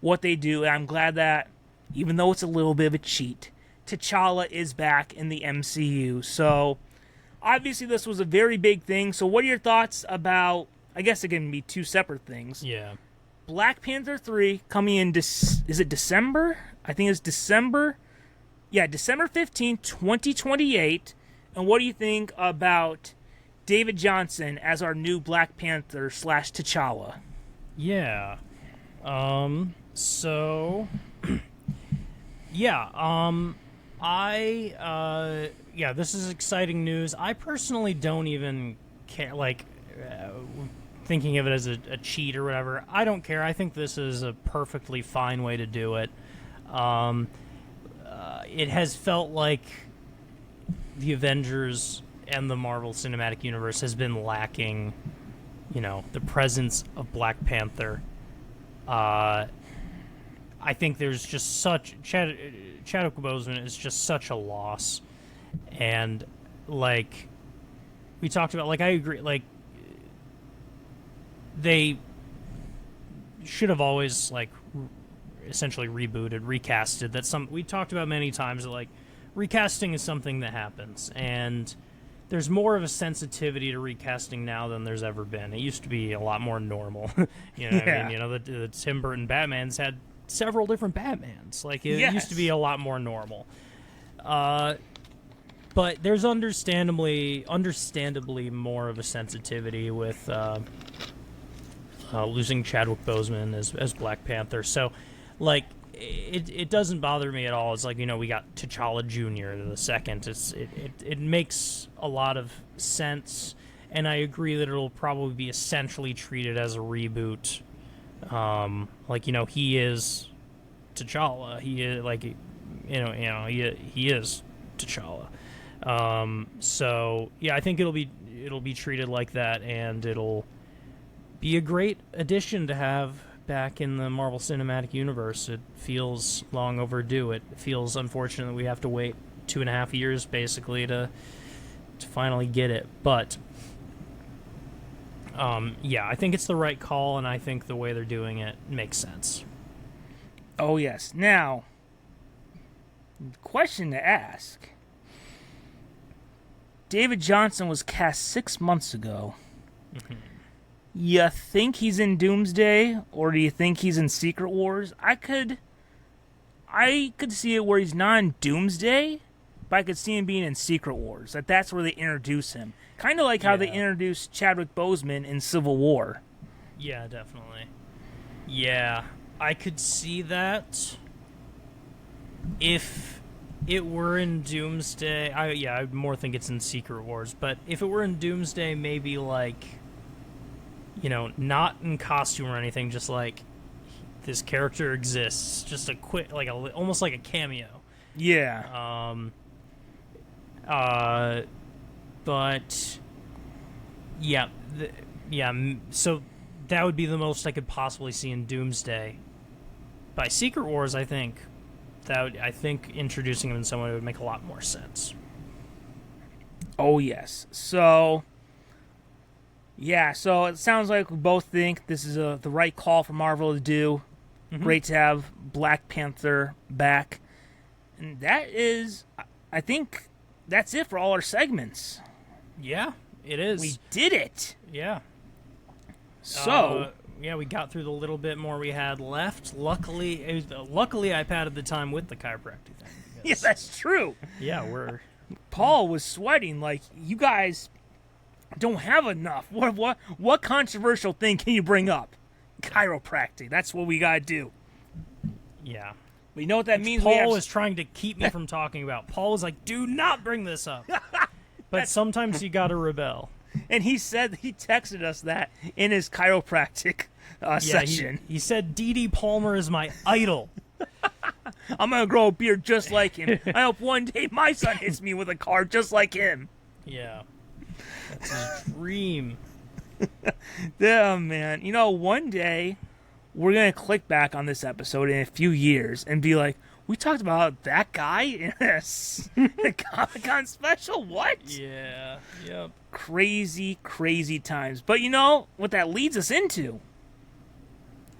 what they do, and I'm glad that, even though it's a little bit of a cheat, T'Challa is back in the MCU. So, obviously, this was a very big thing. So, what are your thoughts about, I guess it can be two separate things. Yeah. Black Panther 3 coming in, is it December? I think it's December. Yeah, December 15th, 2028. And what do you think about David Jonsson as our new Black Panther / T'Challa? Yeah. So yeah, this is exciting news. I personally don't even care, like, thinking of it as a cheat or whatever. I don't care. I think this is a perfectly fine way to do it. It has felt like the Avengers and the Marvel Cinematic Universe has been lacking, the presence of Black Panther. I think there's just such Chadwick Boseman is just such a loss, and like we talked about, like I agree, like they should have always like essentially rebooted, recasted. That's we talked about many times that like recasting is something that happens, and there's more of a sensitivity to recasting now than there's ever been. It used to be a lot more normal. You know what I mean? The Tim Burton Batman's had several different Batmans. Like, it used to be a lot more normal. But there's understandably more of a sensitivity with losing Chadwick Boseman as Black Panther. So, like, it doesn't bother me at all. It's like, we got T'Challa Jr. the second. It makes a lot of sense, and I agree that it'll probably be essentially treated as a reboot. He is T'Challa. He is he is T'Challa. So yeah, I think it'll be treated like that, and it'll be a great addition to have back in the Marvel Cinematic Universe. It feels long overdue. It feels unfortunate that we have to wait 2.5 years basically to finally get it. But I think it's the right call, and I think the way they're doing it makes sense. Oh, yes. Now, question to ask. David Jonsson was cast 6 months ago. Mm-hmm. You think he's in Doomsday, or do you think he's in Secret Wars? I could see it where he's not in Doomsday, but I could see him being in Secret Wars. That's where they introduce him. Kind of like how they introduced Chadwick Boseman in Civil War. Yeah, definitely. Yeah, I could see that. If it were in Doomsday, I more think it's in Secret Wars. But if it were in Doomsday, maybe like, not in costume or anything, just like this character exists, just a quick, like almost like a cameo. Yeah. But yeah, so that would be the most I could possibly see in Doomsday. By Secret Wars, I think introducing him in some way would make a lot more sense. Oh yes. So it sounds like we both think this is the right call for Marvel to do. Mm-hmm. Great to have Black Panther back. And I think that's it for all our segments. Yeah, it is. We did it. Yeah. So we got through the little bit more we had left. Luckily, I padded the time with the chiropractic thing. Yeah, that's true. Yeah, Paul was sweating like, you guys don't have enough. What controversial thing can you bring up? Chiropractic. That's what we gotta do. Yeah. We know what that means. Paul was trying to keep me from talking about. Paul was like, "Do not bring this up." But sometimes you gotta rebel. And he texted us that in his chiropractic session. He said, "D.D. Palmer is my idol. I'm gonna grow a beard just like him. I hope one day my son hits me with a car just like him." Yeah, that's his dream. Yeah, man. One day we're gonna click back on this episode in a few years and be like, We talked about that guy in a Comic-Con special? What? Yeah. Yep. Crazy, crazy times. But you know what that leads us into?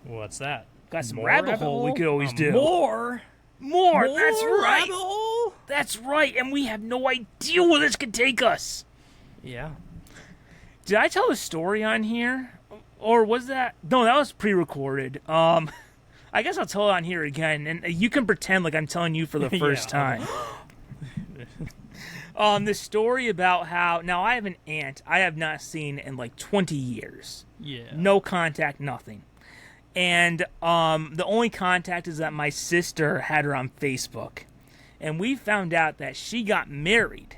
What's that? Got some More rabbit hole we could always do. More. More. That's right. Rabbit hole? That's right. And we have no idea where this could take us. Yeah. Did I tell a story on here? Or was that... No, that was pre-recorded. I guess I'll tell it on here again, and you can pretend like I'm telling you for the first time. The story about how... Now, I have an aunt I have not seen in like 20 years. Yeah. No contact, nothing. And the only contact is that my sister had her on Facebook. And we found out that she got married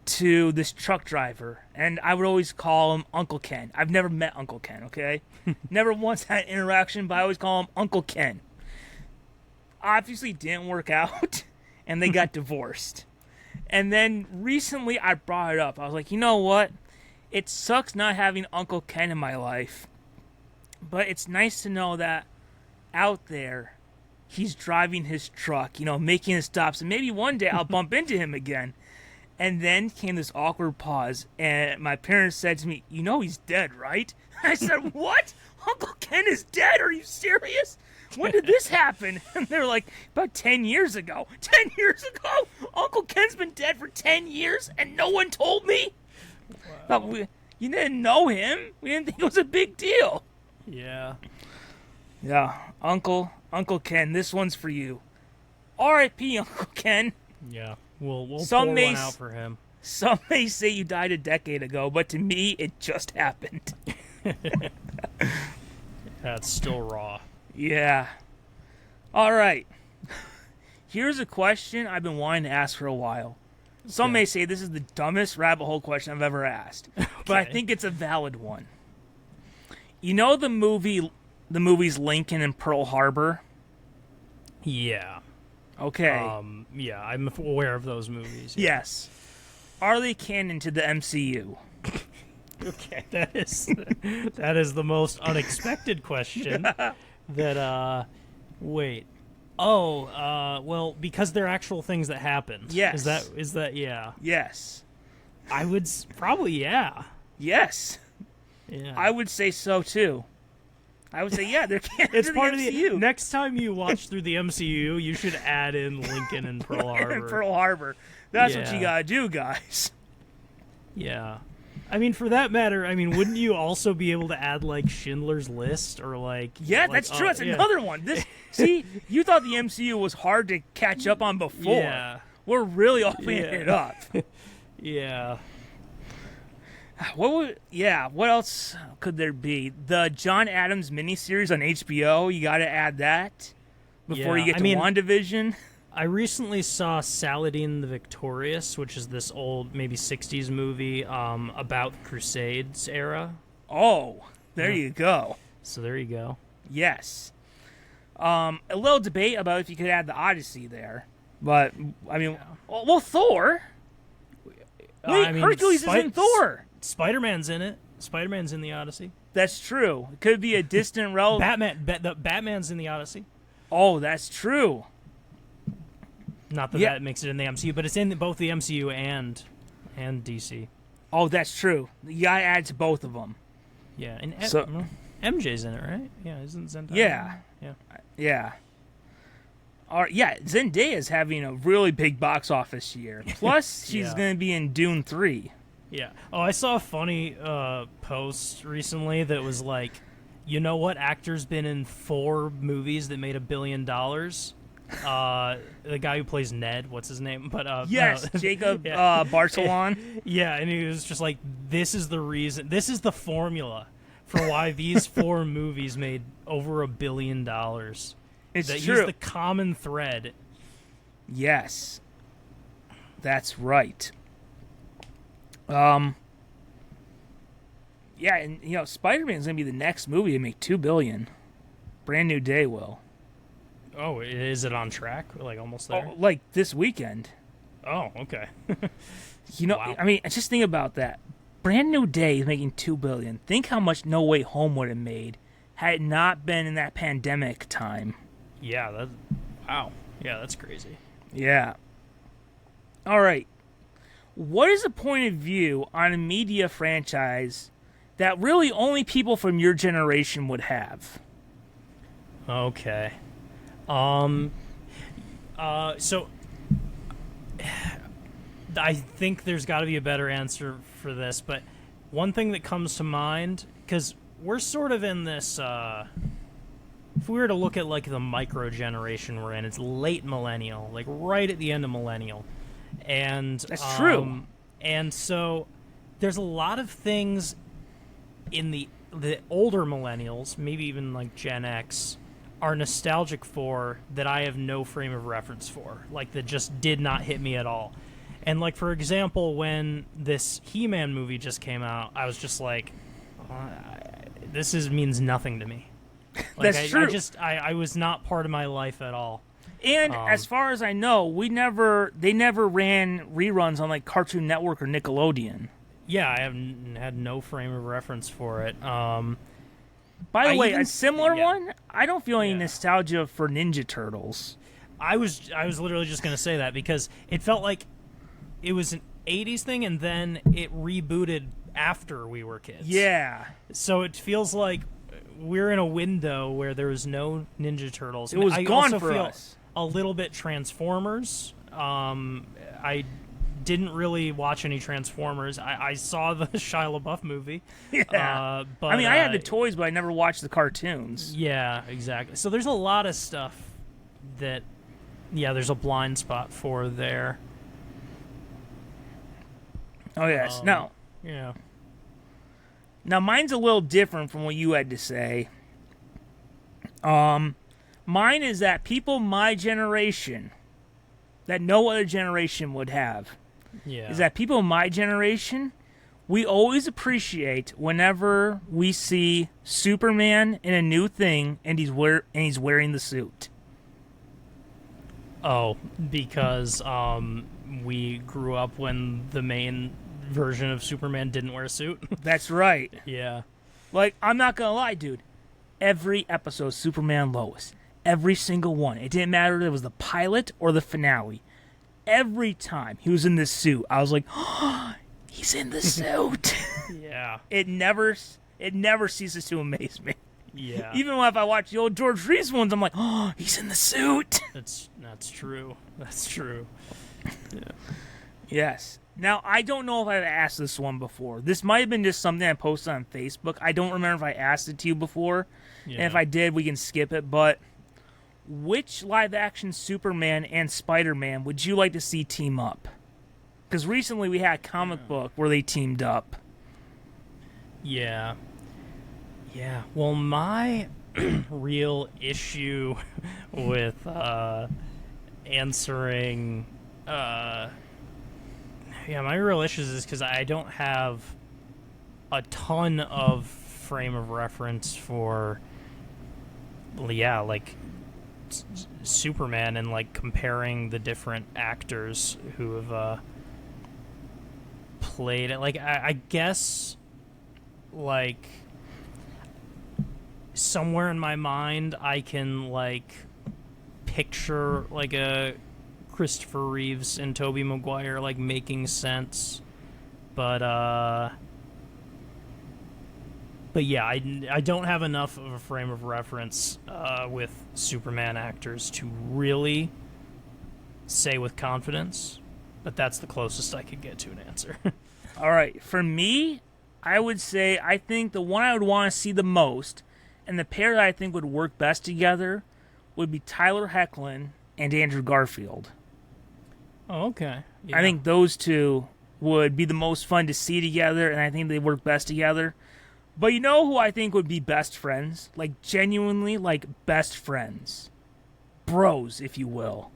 to this truck driver, and I would always call him Uncle Ken. I've never met Uncle Ken, okay? Never once had an interaction, but I always call him Uncle Ken. Obviously didn't work out, and they got divorced. And then recently I brought it up. I was like, you know what? It sucks not having Uncle Ken in my life, but it's nice to know that out there he's driving his truck, you know, making his stops, and maybe one day I'll bump into him again. And then came this awkward pause, and my parents said to me, you know he's dead, right? I said, what? Uncle Ken is dead? Are you serious? When did this happen? And they're like, about 10 years ago. 10 years ago? Uncle Ken's been dead for 10 years, and no one told me? Wow. You didn't know him. We didn't think it was a big deal. Yeah. Yeah, Uncle Ken, this one's for you. R.I.P. Uncle Ken. Yeah. We'll pour Some one out for him. Some may say you died a decade ago, but to me, it just happened. That's still raw. Yeah. All right. Here's a question I've been wanting to ask for a while. Some may say this is the dumbest rabbit hole question I've ever asked, but I think it's a valid one. You know the movies Lincoln and Pearl Harbor? Yeah. Okay. Yeah, I'm aware of those movies. Yeah. Yes. Are they canon to the MCU? Okay, that is the most unexpected question. Wait. Oh, well, because they're actual things that happened. Yes. Is that yeah. Yes. I would probably yeah. Yes. Yeah. I would say so too. I would say, yeah, they're canon It's to the part MCU. of the next time you watch through the MCU, you should add in Lincoln and Pearl Harbor. And Pearl Harbor. That's what you gotta do, guys. Yeah. I mean, for that matter, I mean, wouldn't you also be able to add, like, Schindler's List or, like... Yeah, that's true. That's another one. See, you thought the MCU was hard to catch up on before. Yeah. We're really opening it up. Yeah. What else could there be? The John Adams miniseries on HBO, you got to add that before you get to WandaVision. I recently saw Saladin the Victorious, which is this old, maybe 60s movie about the Crusades era. Oh, there you go. So there you go. Yes. A little debate about if you could add the Odyssey there. But, I mean, well, Thor. Wait, Hercules is in Thor. Spider-Man's in it. Spider-Man's in the Odyssey. That's true. It could be a distant relative. Batman's in the Odyssey. Oh, that's true. Not that that makes it in the MCU, but it's in both the MCU and DC. Oh, that's true. You gotta add to both of them. Yeah, and MJ's in it, right? Yeah, isn't Zendaya? Yeah. Yeah. Zendaya's having a really big box office year. Plus, she's going to be in Dune 3. Yeah. Oh, I saw a funny post recently that was like, you know what actor's been in 4 movies that made $1 billion? The guy who plays Ned, what's his name? But yes, no. Jacob Barcelon. Yeah, and he was just like, this is the reason, this is the formula for why these 4 movies made over $1 billion. It's true. He's the common thread. Yes, that's right. Yeah, and Spider-Man's gonna be the next movie to make $2 billion. Brand New Day will. Oh, is it on track? Like almost there? Oh, like this weekend. Oh, okay. Wow. I mean, just think about that. Brand New Day is making $2 billion. Think how much No Way Home would have made had it not been in that pandemic time. Yeah, wow. Yeah, that's crazy. Yeah. All right. What is the point of view on a media franchise that really only people from your generation would have? Okay. So I think there's got to be a better answer for this, but one thing that comes to mind, because we're sort of in this, if we were to look at like the micro generation we're in, it's late millennial, like right at the end of millennial. And That's true. And so there's a lot of things in the older millennials, maybe even like Gen X, are nostalgic for that I have no frame of reference for, like that just did not hit me at all. And like for example, when this He-Man movie just came out, I was just like, means nothing to me. Like, That's true. I was not part of my life at all. And as far as I know, they never ran reruns on like Cartoon Network or Nickelodeon. Yeah, I have had no frame of reference for it. By the way, a similar one, I don't feel any Yeah. nostalgia for Ninja Turtles. I was literally just going to say that because it felt like it was an 80s thing and then it rebooted after we were kids. Yeah. So it feels like we're in a window where there was no Ninja Turtles. It was I gone also for feel us. a little bit Transformers. I didn't really watch any Transformers. I saw the Shia LaBeouf movie. Yeah. But I mean, I had the toys, but I never watched the cartoons. Yeah, exactly. So there's a lot of stuff that, there's a blind spot for there. Oh, yes. Yeah. Now, mine's a little different from what you had to say. Mine is that people my generation, that no other generation would have, Yeah. is that people my generation, we always appreciate whenever we see Superman in a new thing and he's wearing the suit. Oh, because we grew up when the main version of Superman didn't wear a suit. That's right. Yeah. Like, I'm not gonna lie, dude. Every episode, Superman Lois, every single one. It didn't matter if it was the pilot or the finale. Every time he was in this suit, I was like, oh, he's in the suit. Yeah. It never ceases to amaze me. Yeah. Even if I watch the old George Reeves ones, I'm like, oh, he's in the suit. That's true. That's true. Yeah. Yes. Now, I don't know if I've asked this one before. This might have been just something I posted on Facebook. I don't remember if I asked it to you before. Yeah. And if I did, we can skip it. But which live-action Superman and Spider-Man would you like to see team up? Because recently we had a comic book where they teamed up. Yeah. Yeah. Well, my real issue with answering... my real issues is because I don't have a ton of frame of reference for, like, Superman and, like, comparing the different actors who have played it. Like, I guess, like, somewhere in my mind I can, like, picture, like, a Christopher Reeves and Tobey Maguire like making sense, but yeah, I don't have enough of a frame of reference with Superman actors to really say with confidence, but that's the closest I could get to an answer. All right. For me, I would say I think the one I would want to see the most and the pair that I think would work best together would be Tyler Hoechlin and Andrew Garfield. Oh, okay. Yeah. I think those two would be the most fun to see together, and I think they work best together. But you know who I think would be best friends? Like, genuinely, like, best friends. Bros, if you will.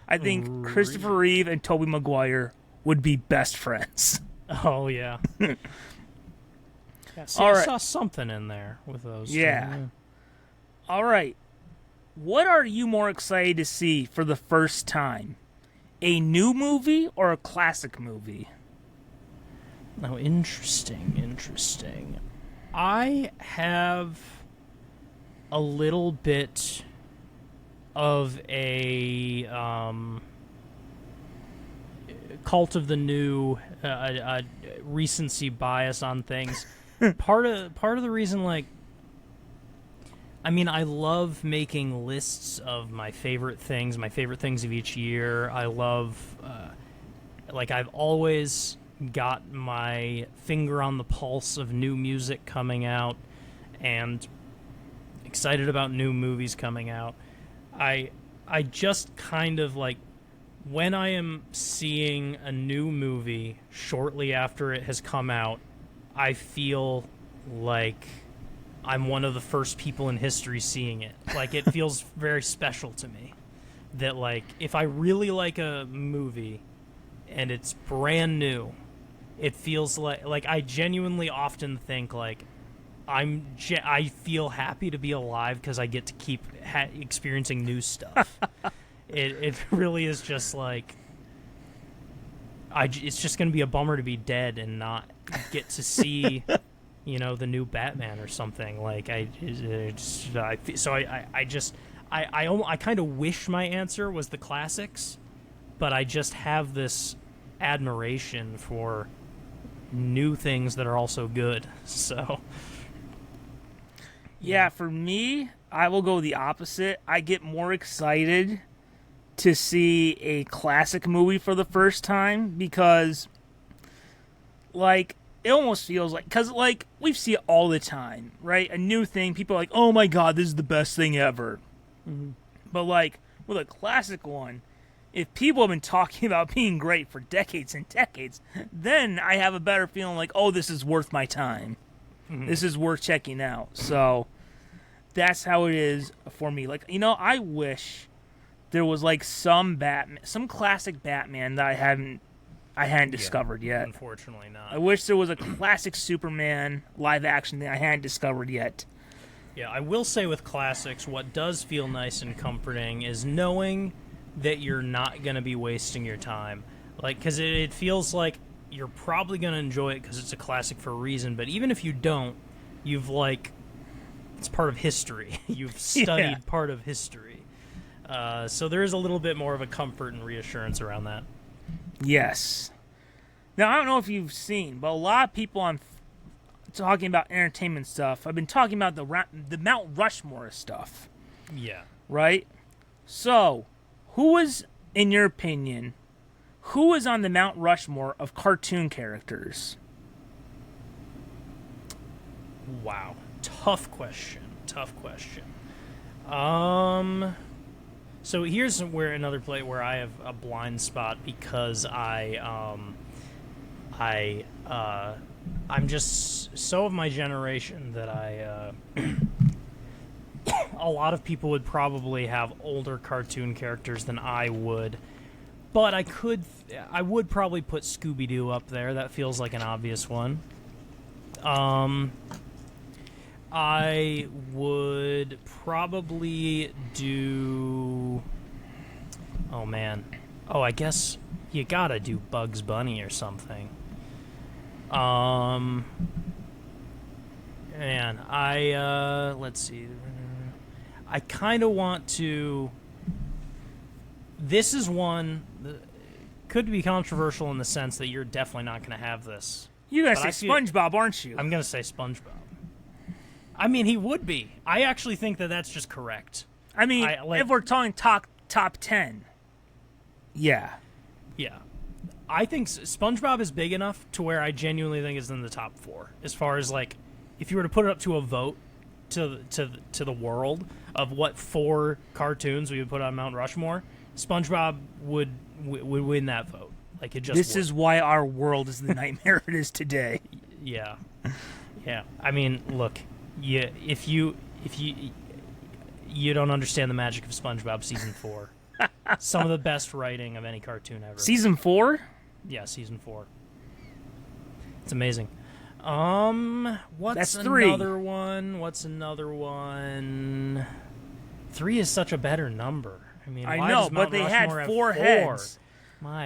I think Christopher Reeve and Tobey Maguire would be best friends. Oh, yeah. Yeah, see, All I right. saw something in there with those two. Yeah. All right. What are you more excited to see for the first time? A new movie or a classic movie? Oh, interesting. I have a little bit of a cult of the new, recency bias on things. part of the reason, like, I mean, I love making lists of my favorite things of each year. I love, like, I've always got my finger on the pulse of new music coming out and excited about new movies coming out. I just kind of, like, when I am seeing a new movie shortly after it has come out, I feel like I'm one of the first people in history seeing it. Like, it feels very special to me that, like, if I really like a movie and it's brand new, it feels like I genuinely often think, like, I feel happy to be alive because I get to keep experiencing new stuff. It really is just like, it's just going to be a bummer to be dead and not get to see, you know, the new Batman or something. Like, I kind of wish my answer was the classics, but I just have this admiration for new things that are also good. So, yeah, for me, I will go the opposite. I get more excited to see a classic movie for the first time because, like, it almost feels like, because, like, we see it all the time, right? A new thing, people are like, oh my god, this is the best thing ever. mm-hmm. But, like, with a classic one, if people have been talking about being great for decades and decades, then I have a better feeling like, oh, this is worth my time. Mm-hmm. This is worth checking out. So that's how it is for me. Like, you know, I wish there was, like, some classic Batman that I hadn't discovered yet. Unfortunately not. I wish there was a classic Superman live action that I hadn't discovered yet. Yeah, I will say with classics, what does feel nice and comforting is knowing that you're not going to be wasting your time. Like, because it feels like you're probably going to enjoy it because it's a classic for a reason, but even if you don't, you've, like, it's part of history. You've studied part of history. So there is a little bit more of a comfort and reassurance around that. Yes. Now, I don't know if you've seen, but a lot of people on talking about entertainment stuff, I've been talking about the Mount Rushmore stuff. Yeah. Right? So, who is, in your opinion, who is on the Mount Rushmore of cartoon characters? Wow. Tough question. So here's where another play where I have a blind spot because I'm just so of my generation that a lot of people would probably have older cartoon characters than I would, but I would probably put Scooby-Doo up there. That feels like an obvious one. I would probably do... Oh, man. Oh, I guess you gotta do Bugs Bunny or something. Man, let's see. I kind of want to... This is one that could be controversial in the sense that you're definitely not going to have this. You're going to say SpongeBob, aren't you? I'm going to say SpongeBob. I mean, he would be. I actually think that that's just correct. I mean, if we're talking top 10, yeah. Yeah. I think SpongeBob is big enough to where I genuinely think it's in the top 4. As far as, like, if you were to put it up to a vote to the world of what 4 cartoons we would put on Mount Rushmore, SpongeBob would win that vote. Like, it just This would. is why our world is the nightmare it is today. Yeah. Yeah. I mean, look... Yeah, if you don't understand the magic of SpongeBob season 4. Some of the best writing of any cartoon ever. Season 4? Yeah, season 4. It's amazing. What's That's 3. another one? What's another one? 3 is such a better number. I mean, I know, but they had 4 heads.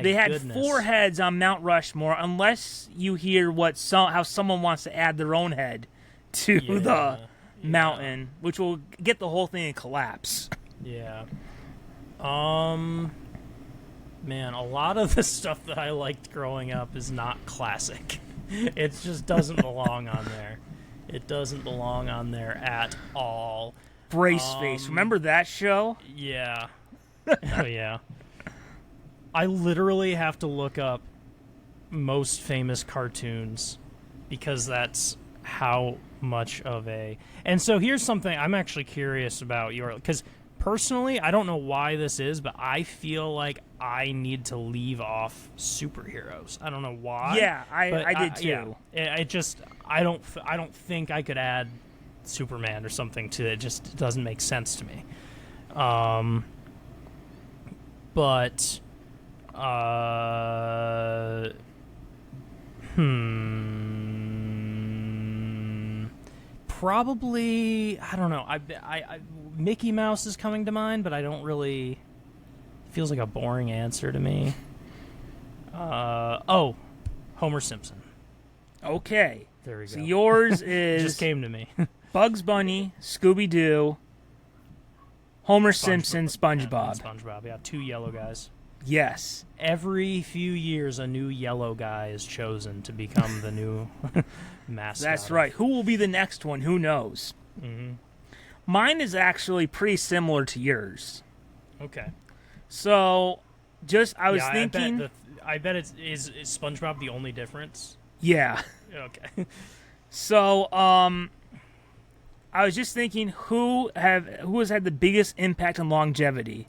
They had 4 heads on Mount Rushmore, unless you hear how someone wants to add their own head to the mountain, which will get the whole thing in collapse. Yeah. Man, a lot of the stuff that I liked growing up is not classic. It just doesn't belong on there. It doesn't belong on there at all. Brace Face. Remember that show? Yeah. Oh, yeah. I literally have to look up most famous cartoons because that's how much of a... And so here's something I'm actually curious about your... Because personally, I don't know why this is, but I feel like I need to leave off superheroes. I don't know why. Yeah, I did too. Yeah, it just... I don't think I could add Superman or something to it. It just doesn't make sense to me. But... Probably, I don't know. I Mickey Mouse is coming to mind, but I don't really... Feels like a boring answer to me. Homer Simpson. Okay. There we go. So yours is... Just came to me. Bugs Bunny, Scooby-Doo, Homer Simpson, SpongeBob. SpongeBob, yeah. 2 yellow guys. Yes. Every few years, a new yellow guy is chosen to become the new mascot. That's right. Who will be the next one? Who knows? Mm-hmm. Mine is actually pretty similar to yours. Okay. So, I was thinking... I bet is SpongeBob the only difference? Yeah. Okay. So, I was just thinking who has had the biggest impact on longevity.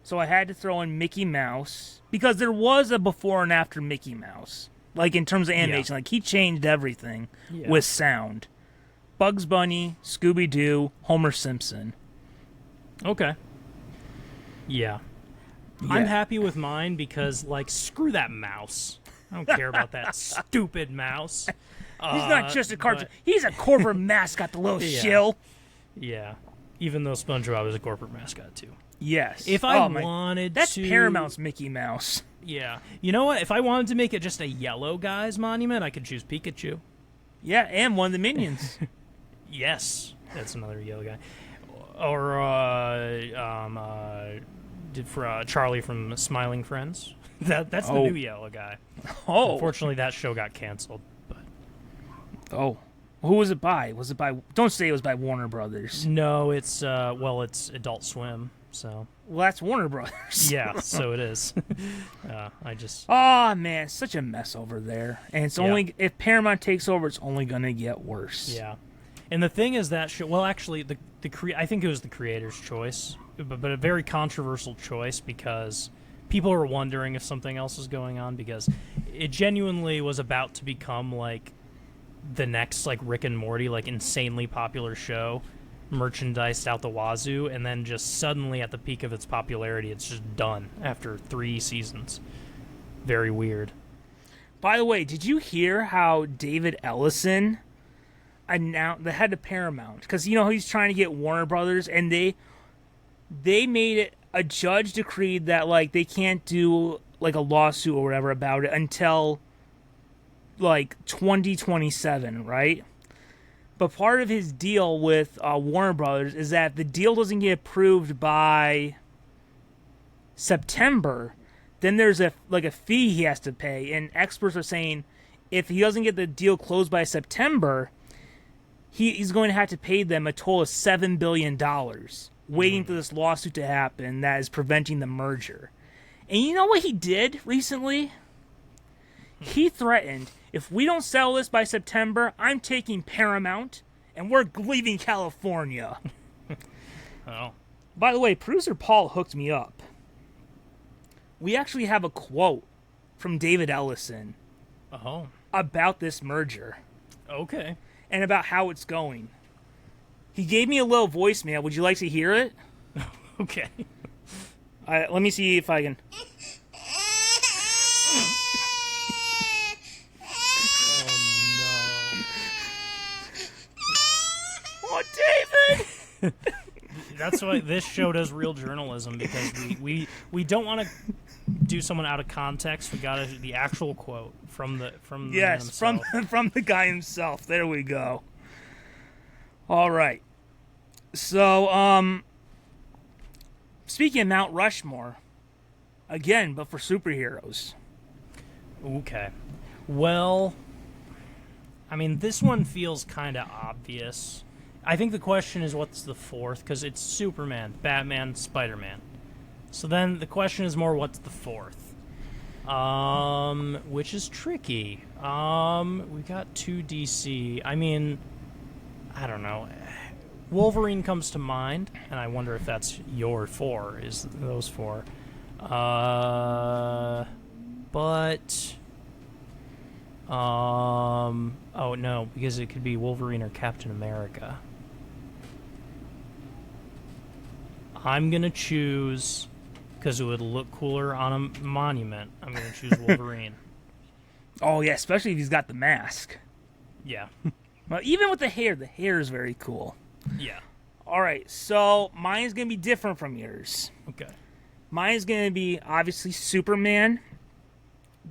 So I had to throw in Mickey Mouse because there was a before and after Mickey Mouse, like in terms of animation. Like he changed everything with sound. Bugs Bunny, Scooby-Doo, Homer Simpson. Okay. Yeah. I'm happy with mine because, like, screw that mouse. I don't care about that stupid mouse. He's not just a cartoon. He's a corporate mascot, the little shill. Yeah. Even though SpongeBob is a corporate mascot, too. Yes. If I wanted that's to... That's Paramount's Mickey Mouse. Yeah. You know what? If I wanted to make it just a yellow guy's monument, I could choose Pikachu. Yeah, and one of the minions. Yes. That's another yellow guy. Or, Charlie from Smiling Friends. That's the new yellow guy. Oh. Unfortunately, that show got canceled. But who was it by? Was it by... Don't say it was by Warner Brothers. No, it's Adult Swim, so... Well, that's Warner Brothers. Yeah, so it is. Oh, man, such a mess over there. And it's only... If Paramount takes over, it's only going to get worse. Yeah. And the thing is that... Well, actually, I think it was the creator's choice, but a very controversial choice because... People were wondering if something else was going on because it genuinely was about to become like the next like Rick and Morty, like insanely popular show, merchandised out the wazoo, and then just suddenly at the peak of its popularity, it's just done after 3 seasons. Very weird. By the way, did you hear how David Ellison announced the head of Paramount? Because he's trying to get Warner Brothers, and they made it. A judge decreed that like they can't do like a lawsuit or whatever about it until like 2027, right? But part of his deal with Warner Brothers is that if the deal doesn't get approved by September, then there's a fee he has to pay. And experts are saying if he doesn't get the deal closed by September, he's going to have to pay them a total of $7 billion. Waiting for this lawsuit to happen that is preventing the merger. And you know what he did recently? He threatened, if we don't settle this by September, I'm taking Paramount, and we're leaving California. Oh. By the way, producer Paul hooked me up. We actually have a quote from David Ellison about this merger. Okay. And about how it's going. He gave me a little voicemail. Would you like to hear it? Okay. Let me see if I can... Oh, no. Oh, David! That's why this show does real journalism, because we don't want to do someone out of context. We got the actual quote from the man himself. from the guy himself. There we go. All right. So, speaking of Mount Rushmore, again, but for superheroes. Okay. Well, I mean, this one feels kind of obvious. I think the question is what's the fourth, because it's Superman, Batman, Spider-Man. So then the question is more what's the fourth? Which is tricky. We got 2 DC. I mean, I don't know. Wolverine comes to mind, and I wonder if that's your 4, is those 4. But oh no, because it could be Wolverine or Captain America. I'm gonna choose, because it would look cooler on a monument, I'm gonna choose Wolverine. Oh yeah, especially if he's got the mask. Yeah. Well, even with the hair is very cool. Yeah. All right, so mine's gonna be different from yours. Okay. Mine's gonna be obviously Superman,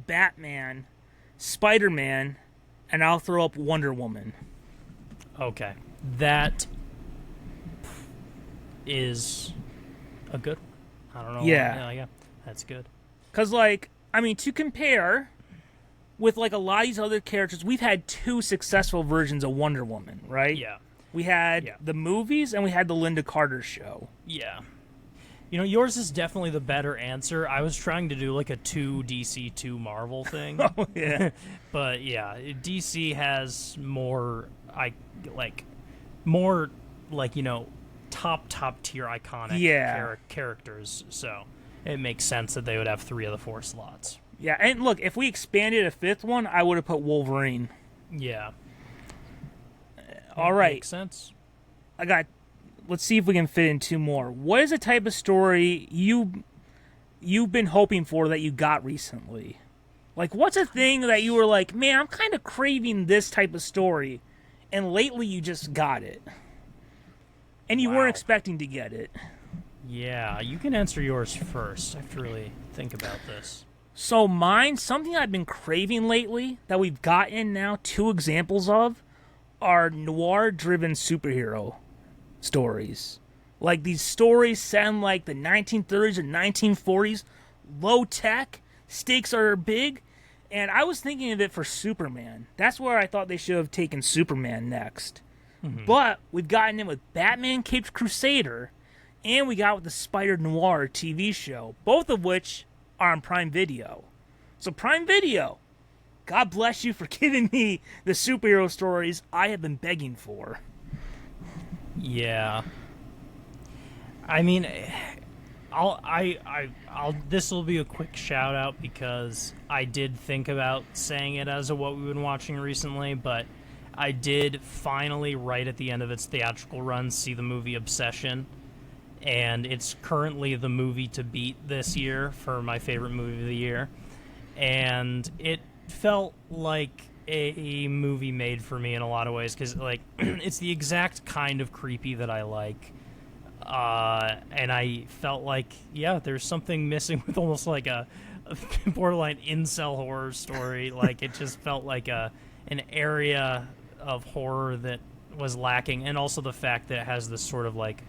Batman, Spider-Man, and I'll throw up Wonder Woman. Okay. That is a good one. I don't know. Yeah, that's good. Because, like, I mean, to compare with, like, a lot of these other characters, we've had 2 successful versions of Wonder Woman, right? Yeah. We had the movies and we had the Linda Carter show. Yeah. You know, yours is definitely the better answer. I was trying to do like a 2 DC, 2 Marvel thing. Oh, yeah. But yeah, DC has more, more like, you know, top tier iconic characters. So it makes sense that they would have 3 of the 4 slots. Yeah, and look, if we expanded a 5th one, I would have put Wolverine. Yeah. All right. Makes sense. Let's see if we can fit in 2 more. What is the type of story you've been hoping for that you got recently? Like, what's a thing that you were like, man, I'm kind of craving this type of story, and lately you just got it, and you weren't expecting to get it? Yeah, you can answer yours first. I have to really think about this. So mine, something I've been craving lately that we've gotten now 2 examples of, are noir-driven superhero stories. Like these stories sound like the 1930s or 1940s, low tech, stakes are big, and I was thinking of it for Superman. That's where I thought they should have taken Superman next. Mm-hmm. But we've gotten in with Batman Caped Crusader, and we got with the Spider Noir TV show, both of which are on Prime Video. So Prime Video, God bless you for giving me the superhero stories I have been begging for. Yeah. I mean, this will be a quick shout out because I did think about saying it as what we've been watching recently, but I did finally, right at the end of its theatrical run, see the movie Obsession, and it's currently the movie to beat this year for my favorite movie of the year, and it felt like a movie made for me in a lot of ways, because like it's the exact kind of creepy that I like, and I felt like there's something missing with almost like a borderline incel horror story. Like it just felt like an area of horror that was lacking, and also the fact that it has this sort of like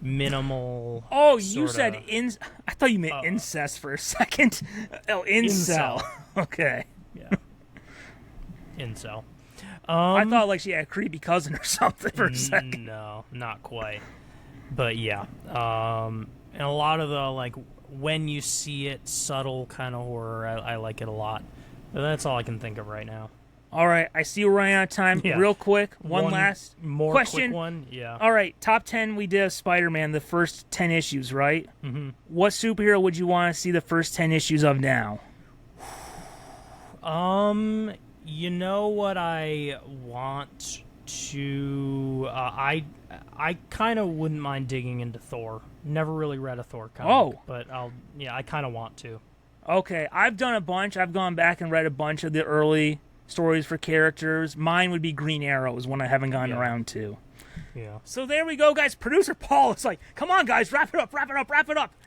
minimal. Oh, you said I thought you meant incest for a second. Oh, incel. Okay. Yeah. Incel. I thought like she had a creepy cousin or something for a second. No, not quite. But yeah, and a lot of the like when you see it subtle kind of horror, I like it a lot. But that's all I can think of right now. All right, I see we're running out of time. Yeah. Real quick, one last more question. Quick one, yeah. All right, top 10. We did Spider-Man, the first 10 issues, right? Mm-hmm. What superhero would you want to see the first 10 issues of now? You know what I want to? I kind of wouldn't mind digging into Thor. Never really read a Thor comic, but I kind of want to. Okay, I've done a bunch. I've gone back and read a bunch of the early stories for characters. Mine would be Green Arrow, is one I haven't gotten around to. Yeah. So there we go, guys. Producer Paul is like, come on, guys, wrap it up.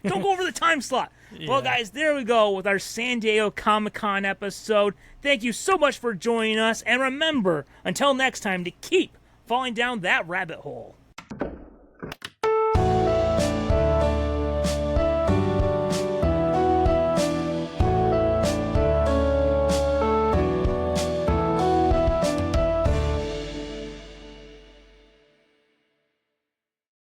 Don't go over the time slot. Yeah. Well, guys, there we go with our San Diego Comic-Con episode. Thank you so much for joining us. And remember, until next time, to keep falling down that rabbit hole.